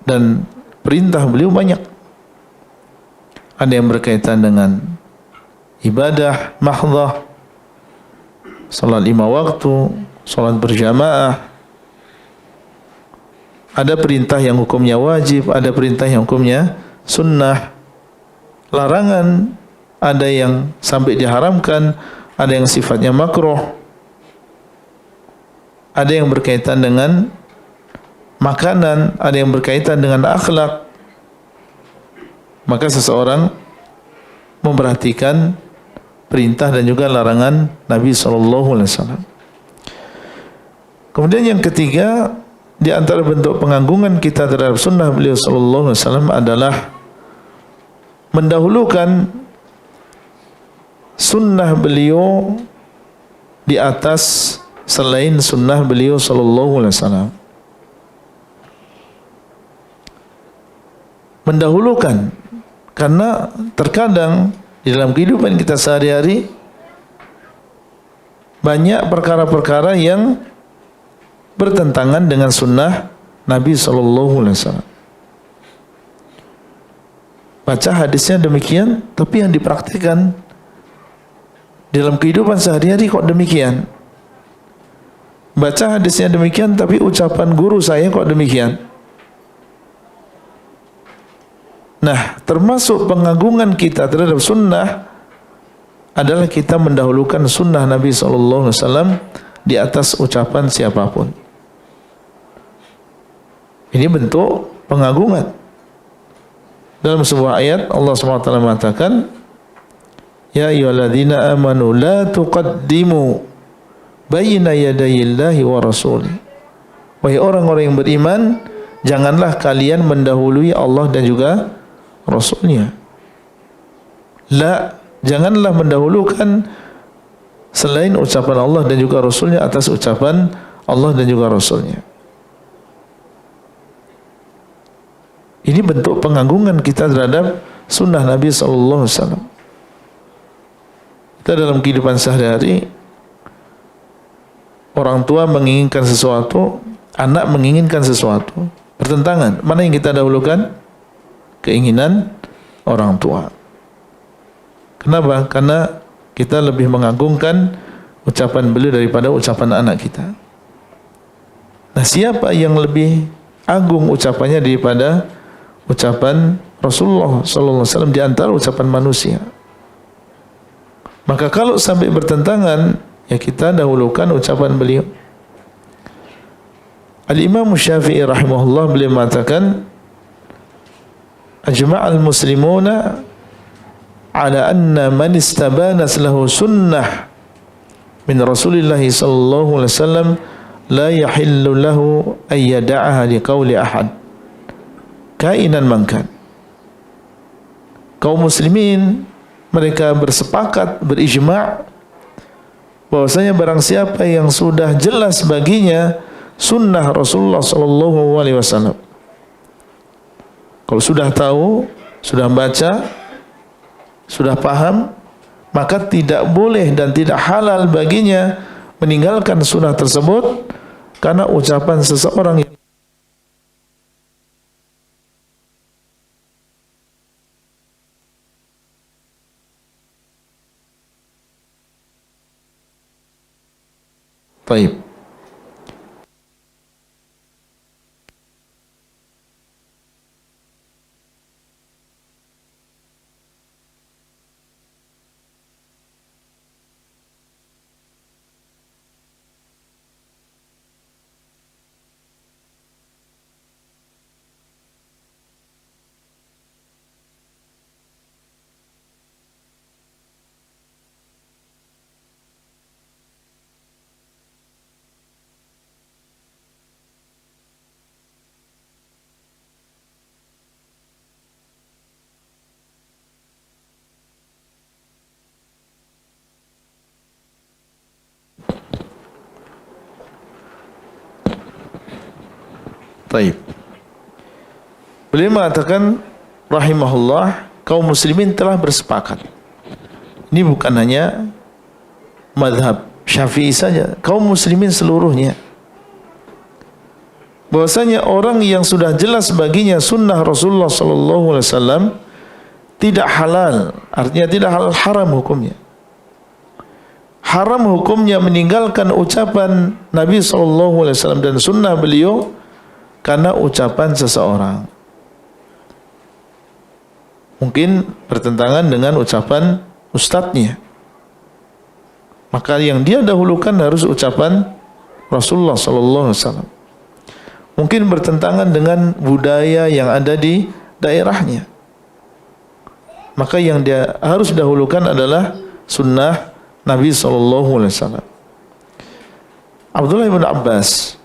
Dan perintah beliau banyak. Ada yang berkaitan dengan ibadah mahdhah, salat 5 waktu, salat berjamaah. Ada perintah yang hukumnya wajib, ada perintah yang hukumnya sunnah. Larangan ada yang sampai diharamkan, ada yang sifatnya makruh. Ada yang berkaitan dengan makanan, ada yang berkaitan dengan akhlak. maka seseorang memperhatikan perintah dan juga larangan Nabi SAW. Kemudian yang ketiga, di antara bentuk pengagungan kita terhadap sunnah beliau SAW adalah mendahulukan sunnah beliau di atas selain sunnah beliau SAW. Mendahulukan, karena terkadang di dalam kehidupan kita sehari-hari banyak perkara-perkara yang bertentangan dengan sunnah Nabi SAW. Baca hadisnya demikian, tapi yang dipraktikkan dalam kehidupan sehari-hari kok demikian. Baca hadisnya demikian, tapi ucapan guru saya kok demikian. Nah, termasuk pengagungan kita terhadap sunnah adalah kita mendahulukan sunnah Nabi SAW di atas ucapan siapapun. Ini bentuk pengagungan. Dalam sebuah ayat Allah SWT mengatakan, ya ayyuhalladzina amanu la tuqaddimu baina yadayillahi wa rasulih. Wahai orang-orang yang beriman, janganlah kalian mendahului Allah dan juga Rasulnya. La, janganlah mendahulukan selain ucapan Allah dan juga Rasulnya atas ucapan Allah dan juga Rasulnya. Ini bentuk pengagungan kita terhadap sunnah Nabi SAW. Kita dalam kehidupan sehari-hari, orang tua menginginkan sesuatu, anak menginginkan sesuatu, bertentangan. Mana yang kita dahulukan? Keinginan orang tua. Kenapa? Karena kita lebih mengagungkan ucapan beliau daripada ucapan anak kita. Nah, siapa yang lebih agung ucapannya daripada ucapan Rasulullah SAW di antara ucapan manusia? Maka kalau sampai bertentangan, ya kita dahulukan ucapan beliau. Al-Imam Syafi'i rahimahullah beliau mengatakan, ajma'al muslimuna ala anna man istabanat lahu sunnah min Rasulillah sallallahu alaihi wasallam la yahillu lahu ay yada'aha liqauli ahad kainan man kan. Kaum muslimin mereka bersepakat, berijma' bahwasanya barang siapa yang sudah jelas baginya sunnah Rasulullah sallallahu alaihi wasallam, kalau sudah tahu, sudah baca, sudah paham, maka tidak boleh dan tidak halal baginya meninggalkan sunnah tersebut karena ucapan seseorang yang baik. Baik. Beliau mengatakan rahimahullah, kaum muslimin telah bersepakat. Ini bukan hanya mazhab Syafi'i saja, kaum muslimin seluruhnya, bahwasanya orang yang sudah jelas baginya sunnah Rasulullah sallallahu alaihi wasallam tidak halal, artinya tidak halal, haram hukumnya. Haram hukumnya meninggalkan ucapan Nabi sallallahu alaihi wasallam dan sunnah beliau karena ucapan seseorang. Mungkin bertentangan dengan ucapan ustadznya, maka yang dia dahulukan harus ucapan Rasulullah sallallahu alaihi wasallam. Mungkin bertentangan dengan budaya yang ada di daerahnya, maka yang dia harus dahulukan adalah sunnah Nabi SAW. Abdullah bin Abbas,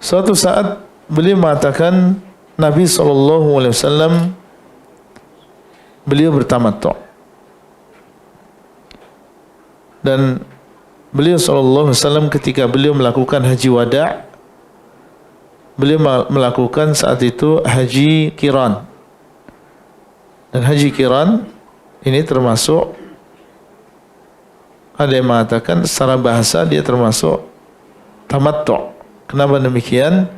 suatu saat beliau mengatakan Nabi SAW beliau bertamattu, dan beliau SAW ketika beliau melakukan haji wada', beliau melakukan saat itu haji qiran. Dan haji qiran ini termasuk, ada yang mengatakan secara bahasa dia termasuk tamattu'. Kenapa demikian?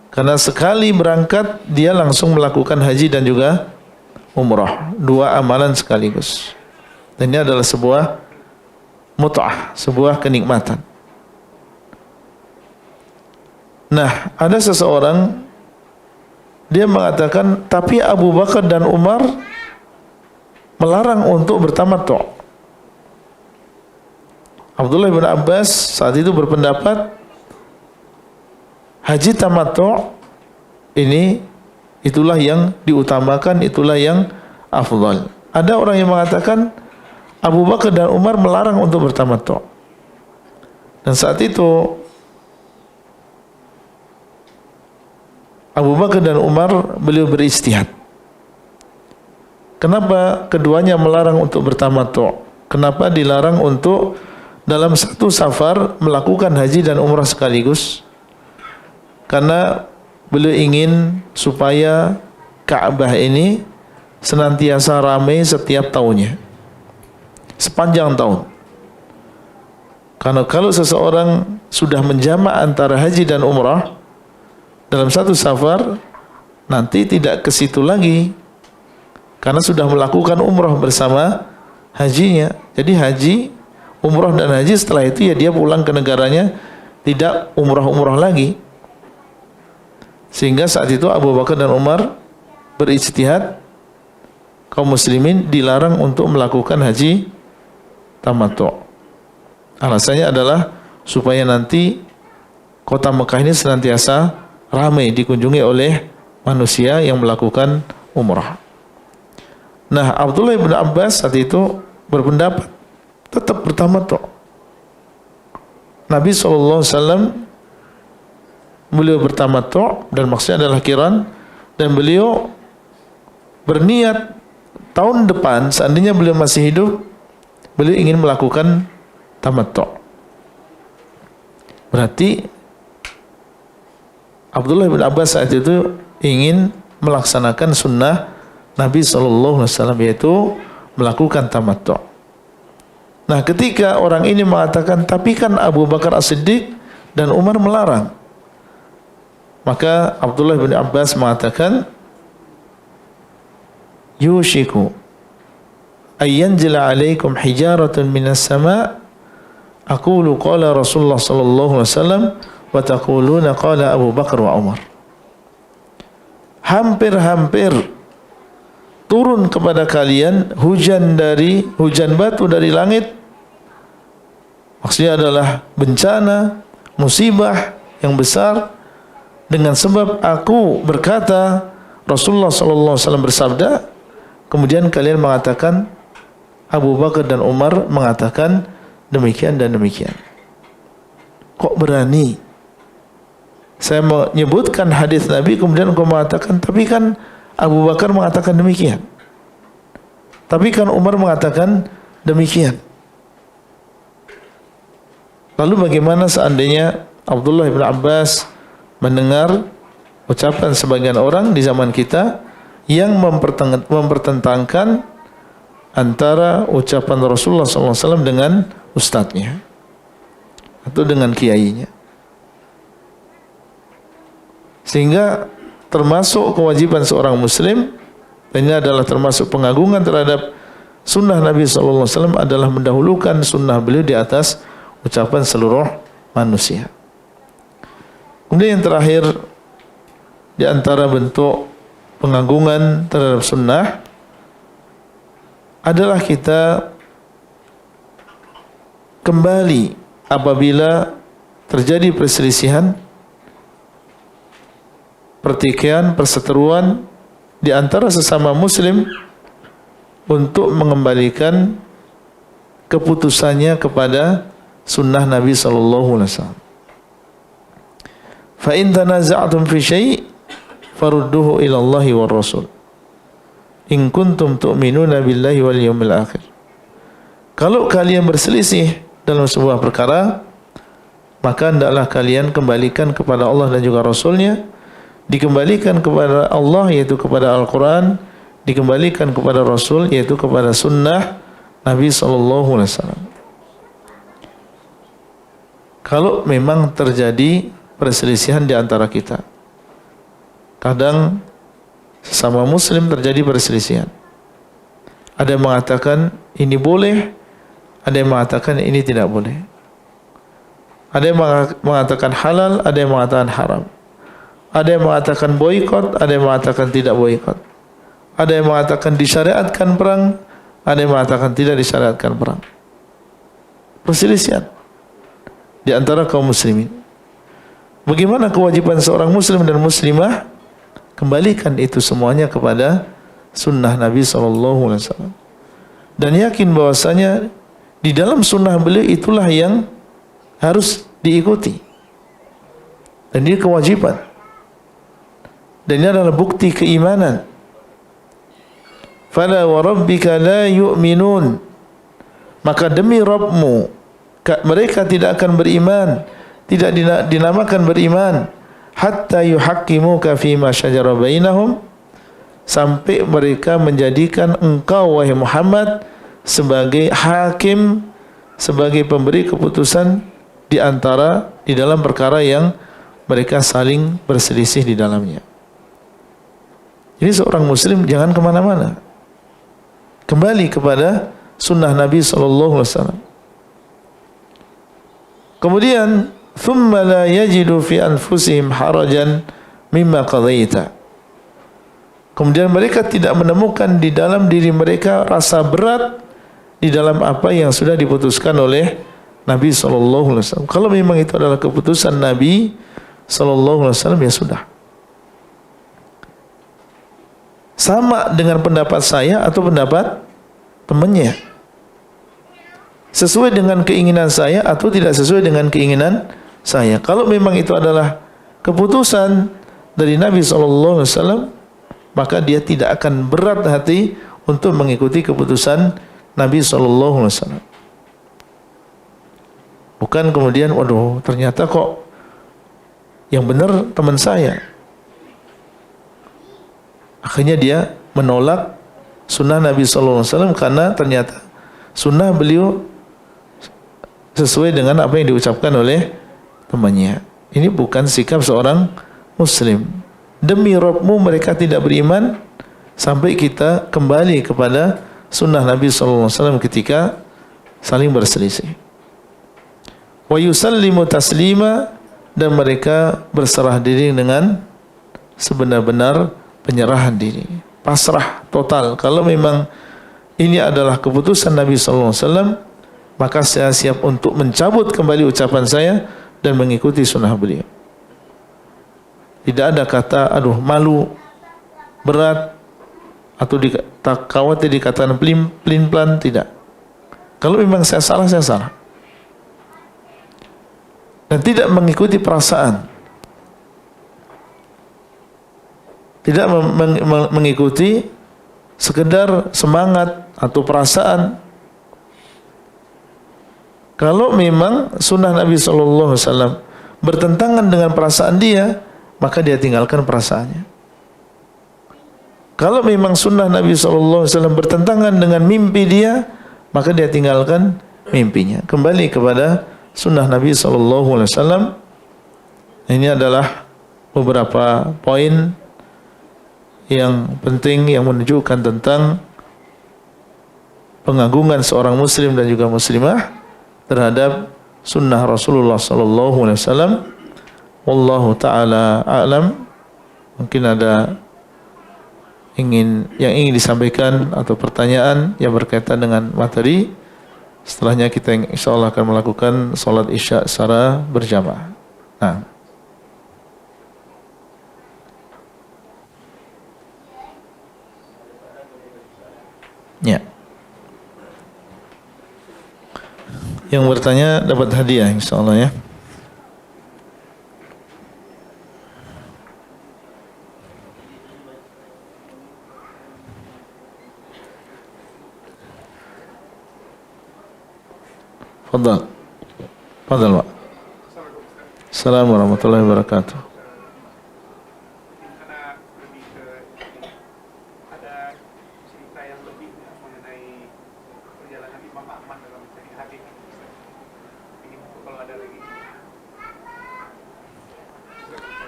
Karena sekali berangkat dia langsung melakukan haji dan juga umrah, dua amalan sekaligus. Dan ini adalah sebuah mut'ah, sebuah kenikmatan. Nah, ada seseorang dia mengatakan, tapi Abu Bakar dan Umar melarang untuk bertamattu'. Abdullah bin Abbas saat itu berpendapat haji tamattu' ini itulah yang diutamakan, itulah yang afdal. Ada orang yang mengatakan Abu Bakar dan Umar melarang untuk bertamattu'. Dan saat itu Abu Bakar dan Umar beliau beristihad. Kenapa keduanya melarang untuk bertamattu'? Kenapa dilarang untuk dalam satu safar melakukan haji dan umrah sekaligus? Karena beliau ingin supaya Ka'bah ini senantiasa ramai setiap tahunnya, sepanjang tahun. Karena kalau seseorang sudah menjamak antara haji dan umrah dalam satu safar, nanti tidak ke situ lagi karena sudah melakukan umrah bersama hajinya. Jadi haji, umrah dan haji, setelah itu ya dia pulang ke negaranya, tidak umrah-umrah lagi. Sehingga saat itu Abu Bakar dan Umar berijtihad, kaum muslimin dilarang untuk melakukan haji tamattu'. Alasannya adalah supaya nanti kota Mekah ini senantiasa ramai dikunjungi oleh manusia yang melakukan umrah. Nah, Abdullah bin Abbas saat itu berpendapat tetap bertamattu'. Nabi SAW beliau bertamattu' dan maksudnya adalah qiran, dan beliau berniat tahun depan seandainya beliau masih hidup, beliau ingin melakukan tamattu'. Berarti Abdullah bin Abbas saat itu ingin melaksanakan sunnah Nabi SAW, yaitu melakukan tamattu'. Nah, ketika orang ini mengatakan, tapi kan Abu Bakar As-Siddiq dan Umar melarang, maka Abdullah bin Abbas mengatakan, yushiku ayyanjila alaikum hijaratun minas sama' aqulu qala Rasulullah sallallahu alaihi wasallam wa taquluna qala Abu Bakar wa Umar. Hampir-hampir turun kepada kalian hujan batu dari langit. Maksudnya adalah bencana, musibah yang besar, dengan sebab aku berkata, Rasulullah SAW bersabda, kemudian kalian mengatakan, Abu Bakar dan Umar mengatakan demikian dan demikian. Kok berani saya menyebutkan hadis Nabi, kemudian engkau mengatakan, tapi kan Abu Bakar mengatakan demikian, tapi kan Umar mengatakan demikian. Lalu bagaimana seandainya Abdullah bin Abbas mendengar ucapan sebagian orang di zaman kita yang mempertentangkan antara ucapan Rasulullah SAW dengan ustadznya atau dengan kiainya? Sehingga termasuk kewajiban seorang muslim, dan ini adalah termasuk pengagungan terhadap sunnah Nabi SAW, adalah mendahulukan sunnah beliau di atas ucapan seluruh manusia. Kemudian yang terakhir di antara bentuk pengagungan terhadap sunnah adalah kita kembali apabila terjadi perselisihan, pertikaian, perseteruan di antara sesama muslim untuk mengembalikan keputusannya kepada sunnah Nabi sallallahu alaihi wasallam. Fa in tanaza'tum fi syai' farudduhu ila Allahi war Rasul. In kuntum tu'minuna billahi wal yawmil akhir. Kalau kalian berselisih dalam sebuah perkara, maka hendaklah kalian kembalikan kepada Allah dan juga Rasulnya. Dikembalikan kepada Allah yaitu kepada Al-Quran, dikembalikan kepada Rasul yaitu kepada sunnah Nabi sallallahu alaihi wasallam. Kalau memang terjadi perselisihan di antara kita, kadang sesama muslim terjadi perselisihan. Ada yang mengatakan ini boleh, ada yang mengatakan ini tidak boleh. Ada yang mengatakan halal, ada yang mengatakan haram. Ada yang mengatakan boikot, ada yang mengatakan tidak boikot. Ada yang mengatakan disyariatkan perang, ada yang mengatakan tidak disyariatkan perang. Perselisihan di antara kaum muslimin. Bagaimana kewajiban seorang muslim dan muslimah? Kembalikan itu semuanya kepada sunnah Nabi SAW. Dan yakin bahwasanya di dalam sunnah beliau itulah yang harus diikuti. Dan ini kewajiban. Dan ini adalah bukti keimanan. Fala wa rabbika la yu'minun. Maka demi Rabbmu, mereka tidak akan beriman, tidak dinamakan beriman, hatta yuhaqqimuka fima syajara bainahum, sampai mereka menjadikan engkau wahai Muhammad sebagai hakim, sebagai pemberi keputusan di dalam perkara yang mereka saling berselisih di dalamnya. Jadi seorang muslim jangan kemana-mana, kembali kepada sunnah Nabi SAW. Kemudian thumma la yajidu fi anfusihim harajan mimma qadaita. Kemudian mereka tidak menemukan di dalam diri mereka rasa berat di dalam apa yang sudah diputuskan oleh Nabi SAW. Kalau memang itu adalah keputusan Nabi SAW, ya sudah. Sama dengan pendapat saya atau pendapat temannya, sesuai dengan keinginan saya atau tidak sesuai dengan keinginan saya. Kalau memang itu adalah keputusan dari Nabi SAW, maka dia tidak akan berat hati untuk mengikuti keputusan Nabi SAW. Bukan kemudian, waduh ternyata kok yang benar teman saya. Akhirnya dia menolak sunnah Nabi SAW karena ternyata sunnah beliau sesuai dengan apa yang diucapkan oleh temannya. Ini bukan sikap seorang muslim. Demi Rabbmu mereka tidak beriman sampai kita kembali kepada sunnah Nabi SAW ketika saling berselisih. Wa yusallimu taslima, dan mereka berserah diri dengan sebenar-benar penyerahan diri, pasrah total. Kalau memang ini adalah keputusan Nabi SAW, maka saya siap untuk mencabut kembali ucapan saya dan mengikuti sunnah beliau. Tidak ada kata aduh malu, berat, atau khawatir dikatakan pelin-pelan, tidak. Kalau memang saya salah, saya salah. Dan tidak mengikuti perasaan, tidak mengikuti sekedar semangat atau perasaan. Kalau memang sunnah Nabi SAW bertentangan dengan perasaan dia, maka dia tinggalkan perasaannya. Kalau memang sunnah Nabi SAW bertentangan dengan mimpi dia, maka dia tinggalkan mimpinya. Kembali kepada sunnah Nabi SAW. Ini adalah beberapa poin yang penting yang menunjukkan tentang pengagungan seorang muslim dan juga muslimah terhadap sunnah Rasulullah SAW. Wallahu ta'ala a'lam. Mungkin ada yang ingin disampaikan atau pertanyaan yang berkaitan dengan materi. Setelahnya kita insyaallah akan melakukan salat isya secara berjamaah. Nah. Yang bertanya dapat hadiah insyaallah ya. Fadal. Fadal, Pak. Assalamualaikum warahmatullahi wabarakatuh.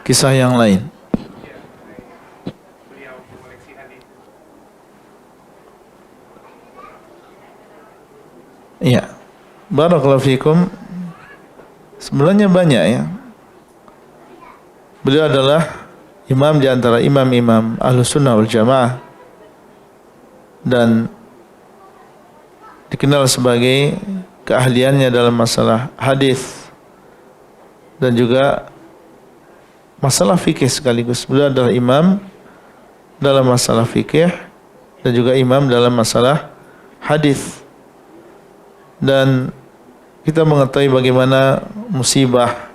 Kisah yang lain. Iya. Barakallahu fikum. Sebenarnya banyak ya. Beliau adalah imam di antara imam-imam Ahlus Sunnah wal Jamaah dan dikenal sebagai keahliannya dalam masalah hadis dan juga masalah fikih sekaligus. Beliau adalah imam dalam masalah fikih dan juga imam dalam masalah hadis. Dan kita mengetahui bagaimana musibah,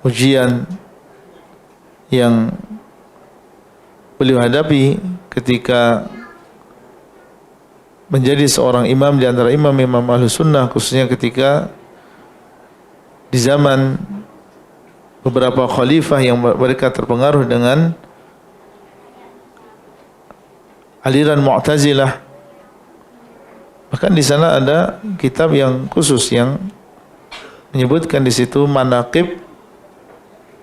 ujian yang beliau hadapi ketika menjadi seorang imam di antara imam-imam Ahlus Sunnah, khususnya ketika di zaman beberapa khalifah yang mereka terpengaruh dengan aliran Mu'tazilah. Bahkan di sana ada kitab yang khusus yang menyebutkan di situ manaqib,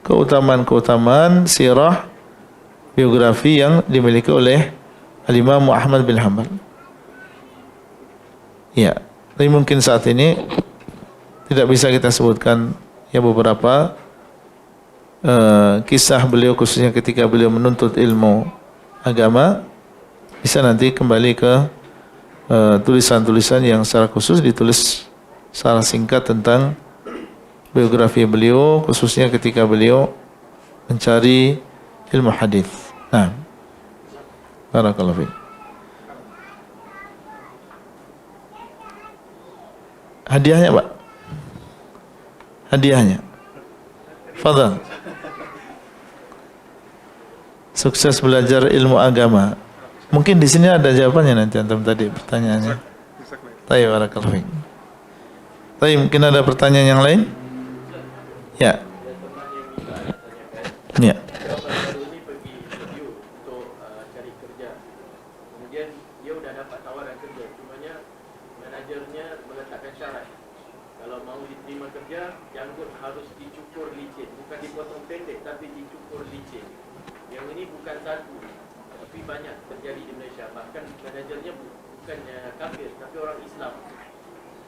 keutamaan-keutamaan sirah biografi yang dimiliki oleh Al-Imam Ahmad bin Hanbal. Ya, tapi mungkin saat ini tidak bisa kita sebutkan ya beberapa kisah beliau khususnya ketika beliau menuntut ilmu agama. Bisa nanti kembali ke tulisan-tulisan yang secara khusus ditulis secara singkat tentang biografi beliau, khususnya ketika beliau mencari ilmu hadis. Nah, barakallahu fiik. Hadiahnya, Pak. Hadiahnya. Fadhal. Sukses belajar ilmu agama. Mungkin di sini ada jawabannya nanti antum tadi pertanyaannya. Baik, barakallahu fiik. Baik, mungkin ada pertanyaan yang lain? Ya. Ya.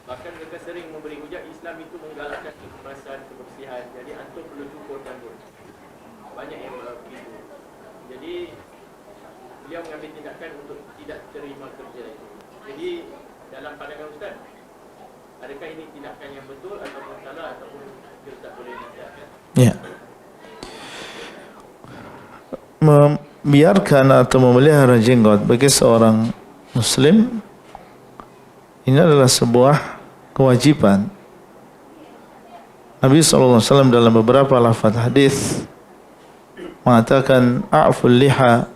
Bahkan mereka sering memberi hujah Islam itu menggalakkan kemasan, kebersihan. Jadi antum perlu cukur janggut. Banyak yang begitu. Jadi beliau mengambil tindakan untuk tidak terima kerja itu. Jadi dalam pandangan Ustaz, adakah ini tindakan yang betul ataupun salah ataupun kita tak boleh nasihatkan? Ya. Membiarkan atau memelihara jenggot bagi seorang Muslim ini adalah sebuah kewajiban. Nabi SAW dalam beberapa lafaz hadis mengatakan a'ful liha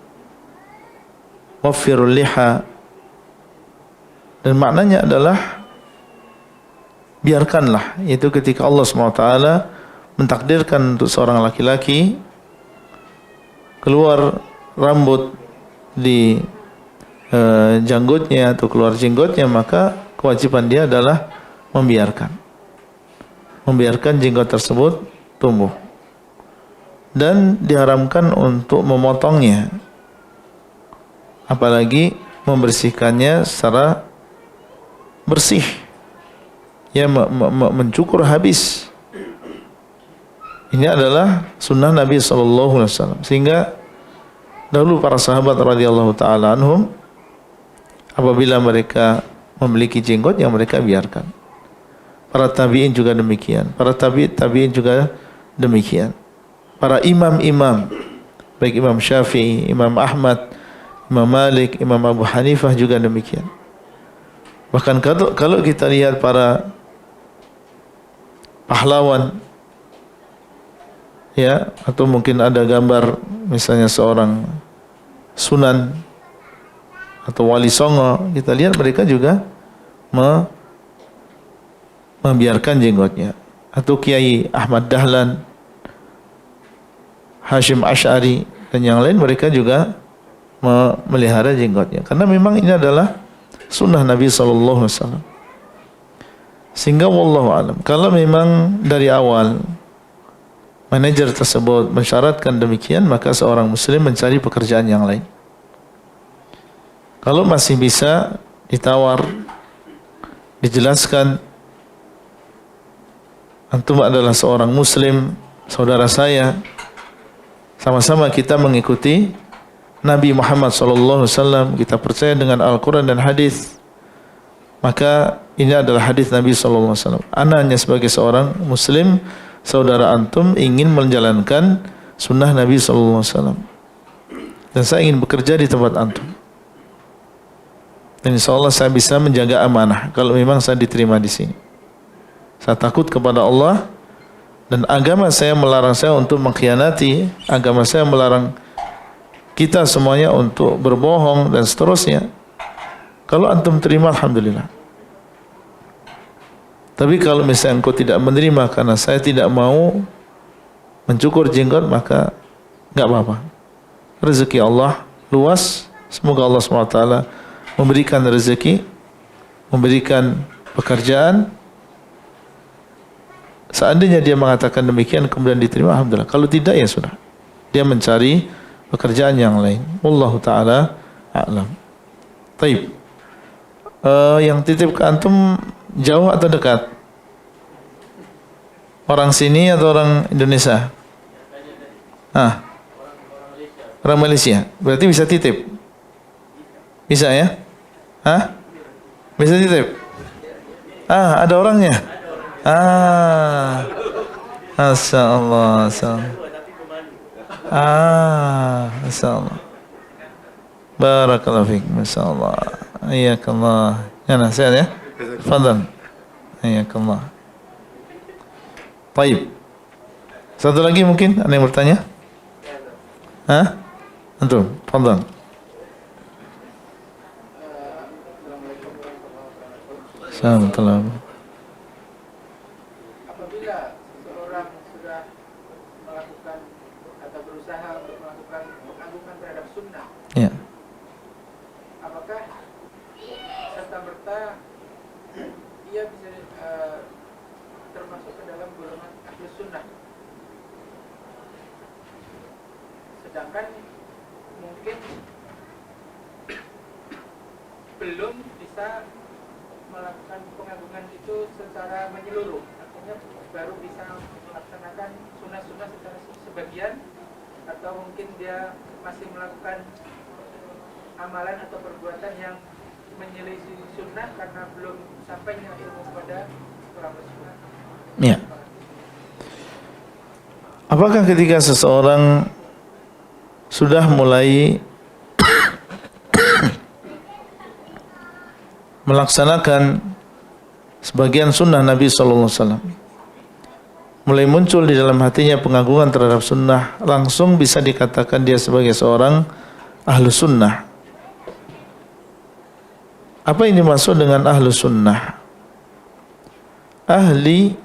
waffirul liha, dan maknanya adalah biarkanlah, yaitu ketika Allah SWT mentakdirkan untuk seorang laki-laki keluar rambut di janggutnya atau keluar jenggotnya, maka kewajiban dia adalah membiarkan jenggot tersebut tumbuh, dan diharamkan untuk memotongnya, apalagi membersihkannya secara bersih, ya mencukur habis. Ini adalah sunnah Nabi SAW. Sehingga dahulu para sahabat radhiyallahu taala anhum, apabila mereka memiliki jenggot yang mereka biarkan. Para tabi'in juga demikian. Para tabi'in juga demikian. Para imam-imam, baik Imam Syafi'i, Imam Ahmad, Imam Malik, Imam Abu Hanifah juga demikian. Bahkan kalau kita lihat para pahlawan, ya, atau mungkin ada gambar misalnya seorang sunan atau wali songo, kita lihat mereka juga membiarkan jenggotnya. Atau Kiai Ahmad Dahlan, Hashim Asy'ari dan yang lain, mereka juga memelihara jenggotnya karena memang ini adalah sunnah Nabi SAW. Sehingga wallahu alam, kalau memang dari awal manajer tersebut mensyaratkan demikian, maka seorang muslim mencari pekerjaan yang lain. Kalau masih bisa ditawar, dijelaskan, antum adalah seorang muslim, saudara saya, sama-sama kita mengikuti Nabi Muhammad SAW, kita percaya dengan Al-Quran dan hadis, maka ini adalah hadis Nabi SAW. Ana hanya sebagai seorang muslim, saudara antum ingin menjalankan sunnah Nabi SAW, dan saya ingin bekerja di tempat antum, dan insya Allah saya bisa menjaga amanah kalau memang saya diterima di sini. Saya takut kepada Allah, dan agama saya melarang saya untuk mengkhianati, agama saya melarang kita semuanya untuk berbohong dan seterusnya. Kalau antum terima, alhamdulillah. Tapi kalau misalnya engkau tidak menerima karena saya tidak mau mencukur jenggot, maka enggak apa-apa. Rezeki Allah luas, semoga Allah SWT memberikan rezeki, memberikan pekerjaan. Seandainya dia mengatakan demikian kemudian diterima, alhamdulillah. Kalau tidak, ya sudah, dia mencari pekerjaan yang lain. Wallahu ta'ala a'lam. Taib. Yang titip ke antum jauh atau dekat? Orang sini atau orang Indonesia? Orang Malaysia. Berarti bisa titip? Bisa ya? Bisa titip? Ada orangnya? Masya Allah. Masya Allah. Barakallahu fiik. Masya Allah. Ayakallah. Yana, sehat ya? Fadal. Ayakallah. Taib. Satu lagi mungkin ada yang bertanya? Antum, fadal. Assalamualaikum. Apabila seseorang sudah melakukan atau berusaha untuk melakukan pengagungan terhadap sunnah, Ya. apakah serta-merta ia bisa termasuk ke dalam golongan ahli sunnah? Sedangkan mungkin belum bisa melakukan pengagungan itu secara menyeluruh, artinya baru bisa melaksanakan sunnah-sunnah secara sebagian, atau mungkin dia masih melakukan amalan atau perbuatan yang menyelisih sunnah karena belum sampainya ilmu kepada orang sunnah. Ya. Apakah ketika seseorang sudah mulai melaksanakan sebagian sunnah Nabi SAW, mulai muncul di dalam hatinya pengagungan terhadap sunnah, langsung bisa dikatakan dia sebagai seorang ahlu sunnah? Apa yang dimaksud dengan ahlu sunnah? Ahli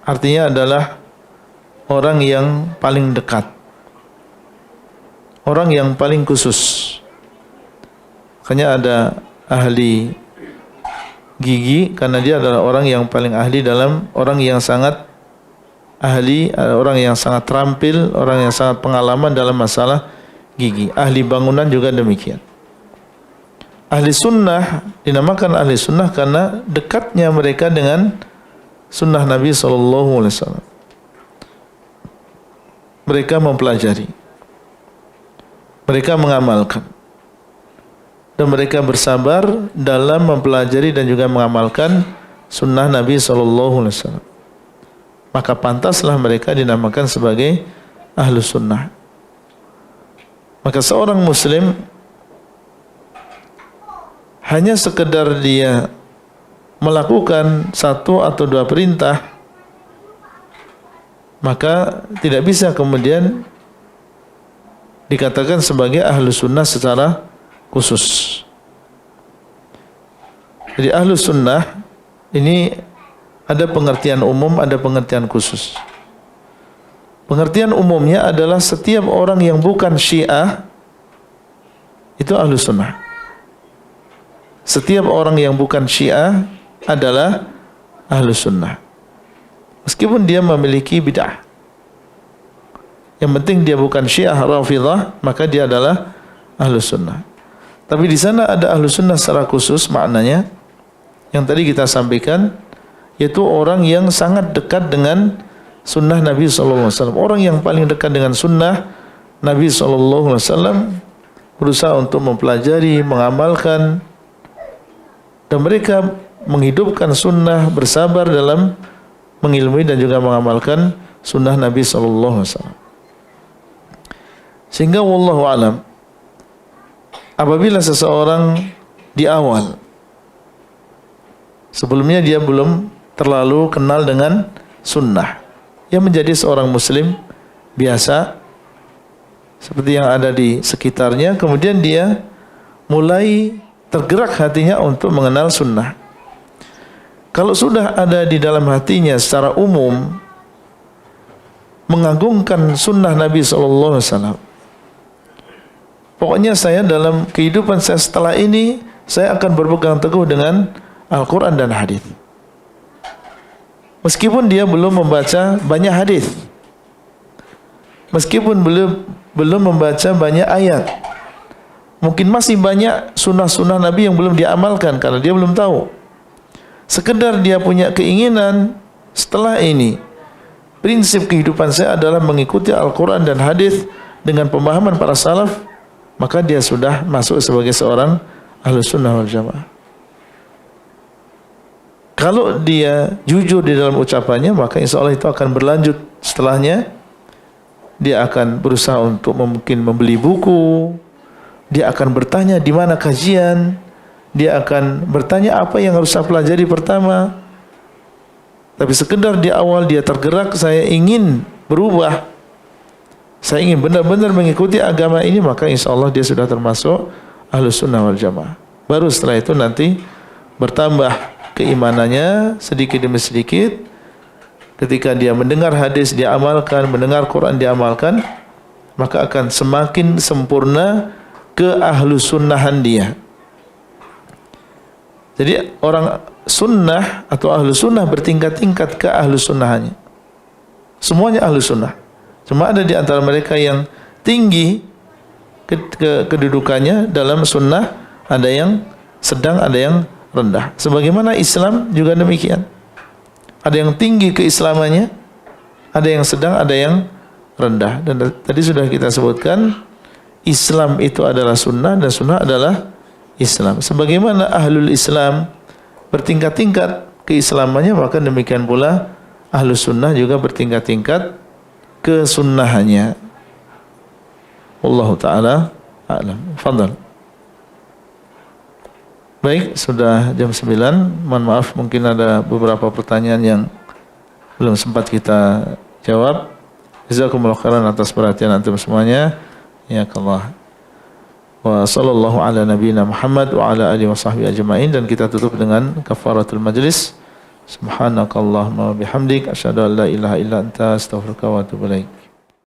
artinya adalah orang yang paling dekat, orang yang paling khusus. Makanya ada ahli gigi karena dia adalah orang yang paling ahli dalam, orang yang sangat ahli, orang yang sangat terampil, orang yang sangat pengalaman dalam masalah gigi. Ahli bangunan juga demikian. Ahli sunnah dinamakan ahli sunnah karena dekatnya mereka dengan sunnah Nabi SAW. Mereka mempelajari, mereka mengamalkan, dan mereka bersabar dalam mempelajari dan juga mengamalkan sunnah Nabi SAW. Maka pantaslah mereka dinamakan sebagai ahlu sunnah. Maka seorang muslim hanya sekedar dia melakukan satu atau dua perintah, maka tidak bisa kemudian dikatakan sebagai ahlu sunnah secara khusus. Jadi ahlu sunnah ini ada pengertian umum, ada pengertian khusus. Pengertian umumnya adalah setiap orang yang bukan Syiah itu ahlu sunnah. Setiap orang yang bukan Syiah adalah ahlu sunnah, meskipun dia memiliki bid'ah. Yang penting dia bukan Syiah Rafidhah, maka dia adalah ahlu sunnah. Tapi di sana ada ahlu sunnah secara khusus, maknanya yang tadi kita sampaikan, yaitu orang yang sangat dekat dengan sunnah Nabi SAW. Orang yang paling dekat dengan sunnah Nabi SAW, berusaha untuk mempelajari, mengamalkan, dan mereka menghidupkan sunnah, bersabar dalam mengilmui dan juga mengamalkan sunnah Nabi SAW. Sehingga wallahu alam, apabila seseorang di awal, sebelumnya dia belum terlalu kenal dengan sunnah, dia menjadi seorang muslim biasa seperti yang ada di sekitarnya, kemudian dia mulai tergerak hatinya untuk mengenal sunnah. Kalau sudah ada di dalam hatinya secara umum mengagungkan sunnah Nabi SAW, pokoknya saya dalam kehidupan saya setelah ini, saya akan berpegang teguh dengan Al-Quran dan hadis. Meskipun dia belum membaca banyak hadis, meskipun belum membaca banyak ayat, mungkin masih banyak sunnah-sunnah Nabi yang belum diamalkan karena dia belum tahu. Sekedar dia punya keinginan, setelah ini prinsip kehidupan saya adalah mengikuti Al-Quran dan hadis dengan pemahaman para salaf, maka dia sudah masuk sebagai seorang Ahlus Sunnah wal Jamaah. Kalau dia jujur di dalam ucapannya, maka insya Allah itu akan berlanjut. Setelahnya dia akan berusaha untuk mungkin membeli buku, dia akan bertanya di mana kajian, dia akan bertanya apa yang harus saya pelajari pertama. Tapi sekedar di awal dia tergerak, saya ingin berubah, saya ingin benar-benar mengikuti agama ini, maka insya Allah dia sudah termasuk Ahlus Sunnah wal Jamaah. Baru setelah itu nanti bertambah keimanannya sedikit demi sedikit. Ketika dia mendengar hadis dia amalkan, mendengar Quran dia amalkan, maka akan semakin sempurna ke Ahlus Sunnahan dia. Jadi orang sunnah atau Ahlus Sunnah bertingkat-tingkat ke Ahlus Sunnahannya. Semuanya Ahlus Sunnah. Cuma ada di antara mereka yang tinggi kedudukannya dalam sunnah, ada yang sedang, ada yang rendah. Sebagaimana Islam juga demikian. Ada yang tinggi keislamannya, ada yang sedang, ada yang rendah. Dan tadi sudah kita sebutkan, Islam itu adalah sunnah dan sunnah adalah Islam. Sebagaimana Ahlul Islam bertingkat-tingkat keislamannya, maka demikian pula Ahlus Sunnah juga bertingkat-tingkat kesunnahannya. Wallahu ta'ala a'lam. Fadhal. Baik, sudah jam 9. Mohon maaf mungkin ada beberapa pertanyaan yang belum sempat kita jawab. Jazakumullah khairan atas perhatian antum semuanya. Ya Allah. Wa sallallahu ala nabiyyina Muhammad wa ala alihi wa sahbihi ajma'in. Dan kita tutup dengan kafaratul majlis. Subhanakallahumma wa bihamdik asyhadu an la ilaha illa anta astaghfiruka wa atubu ilaik.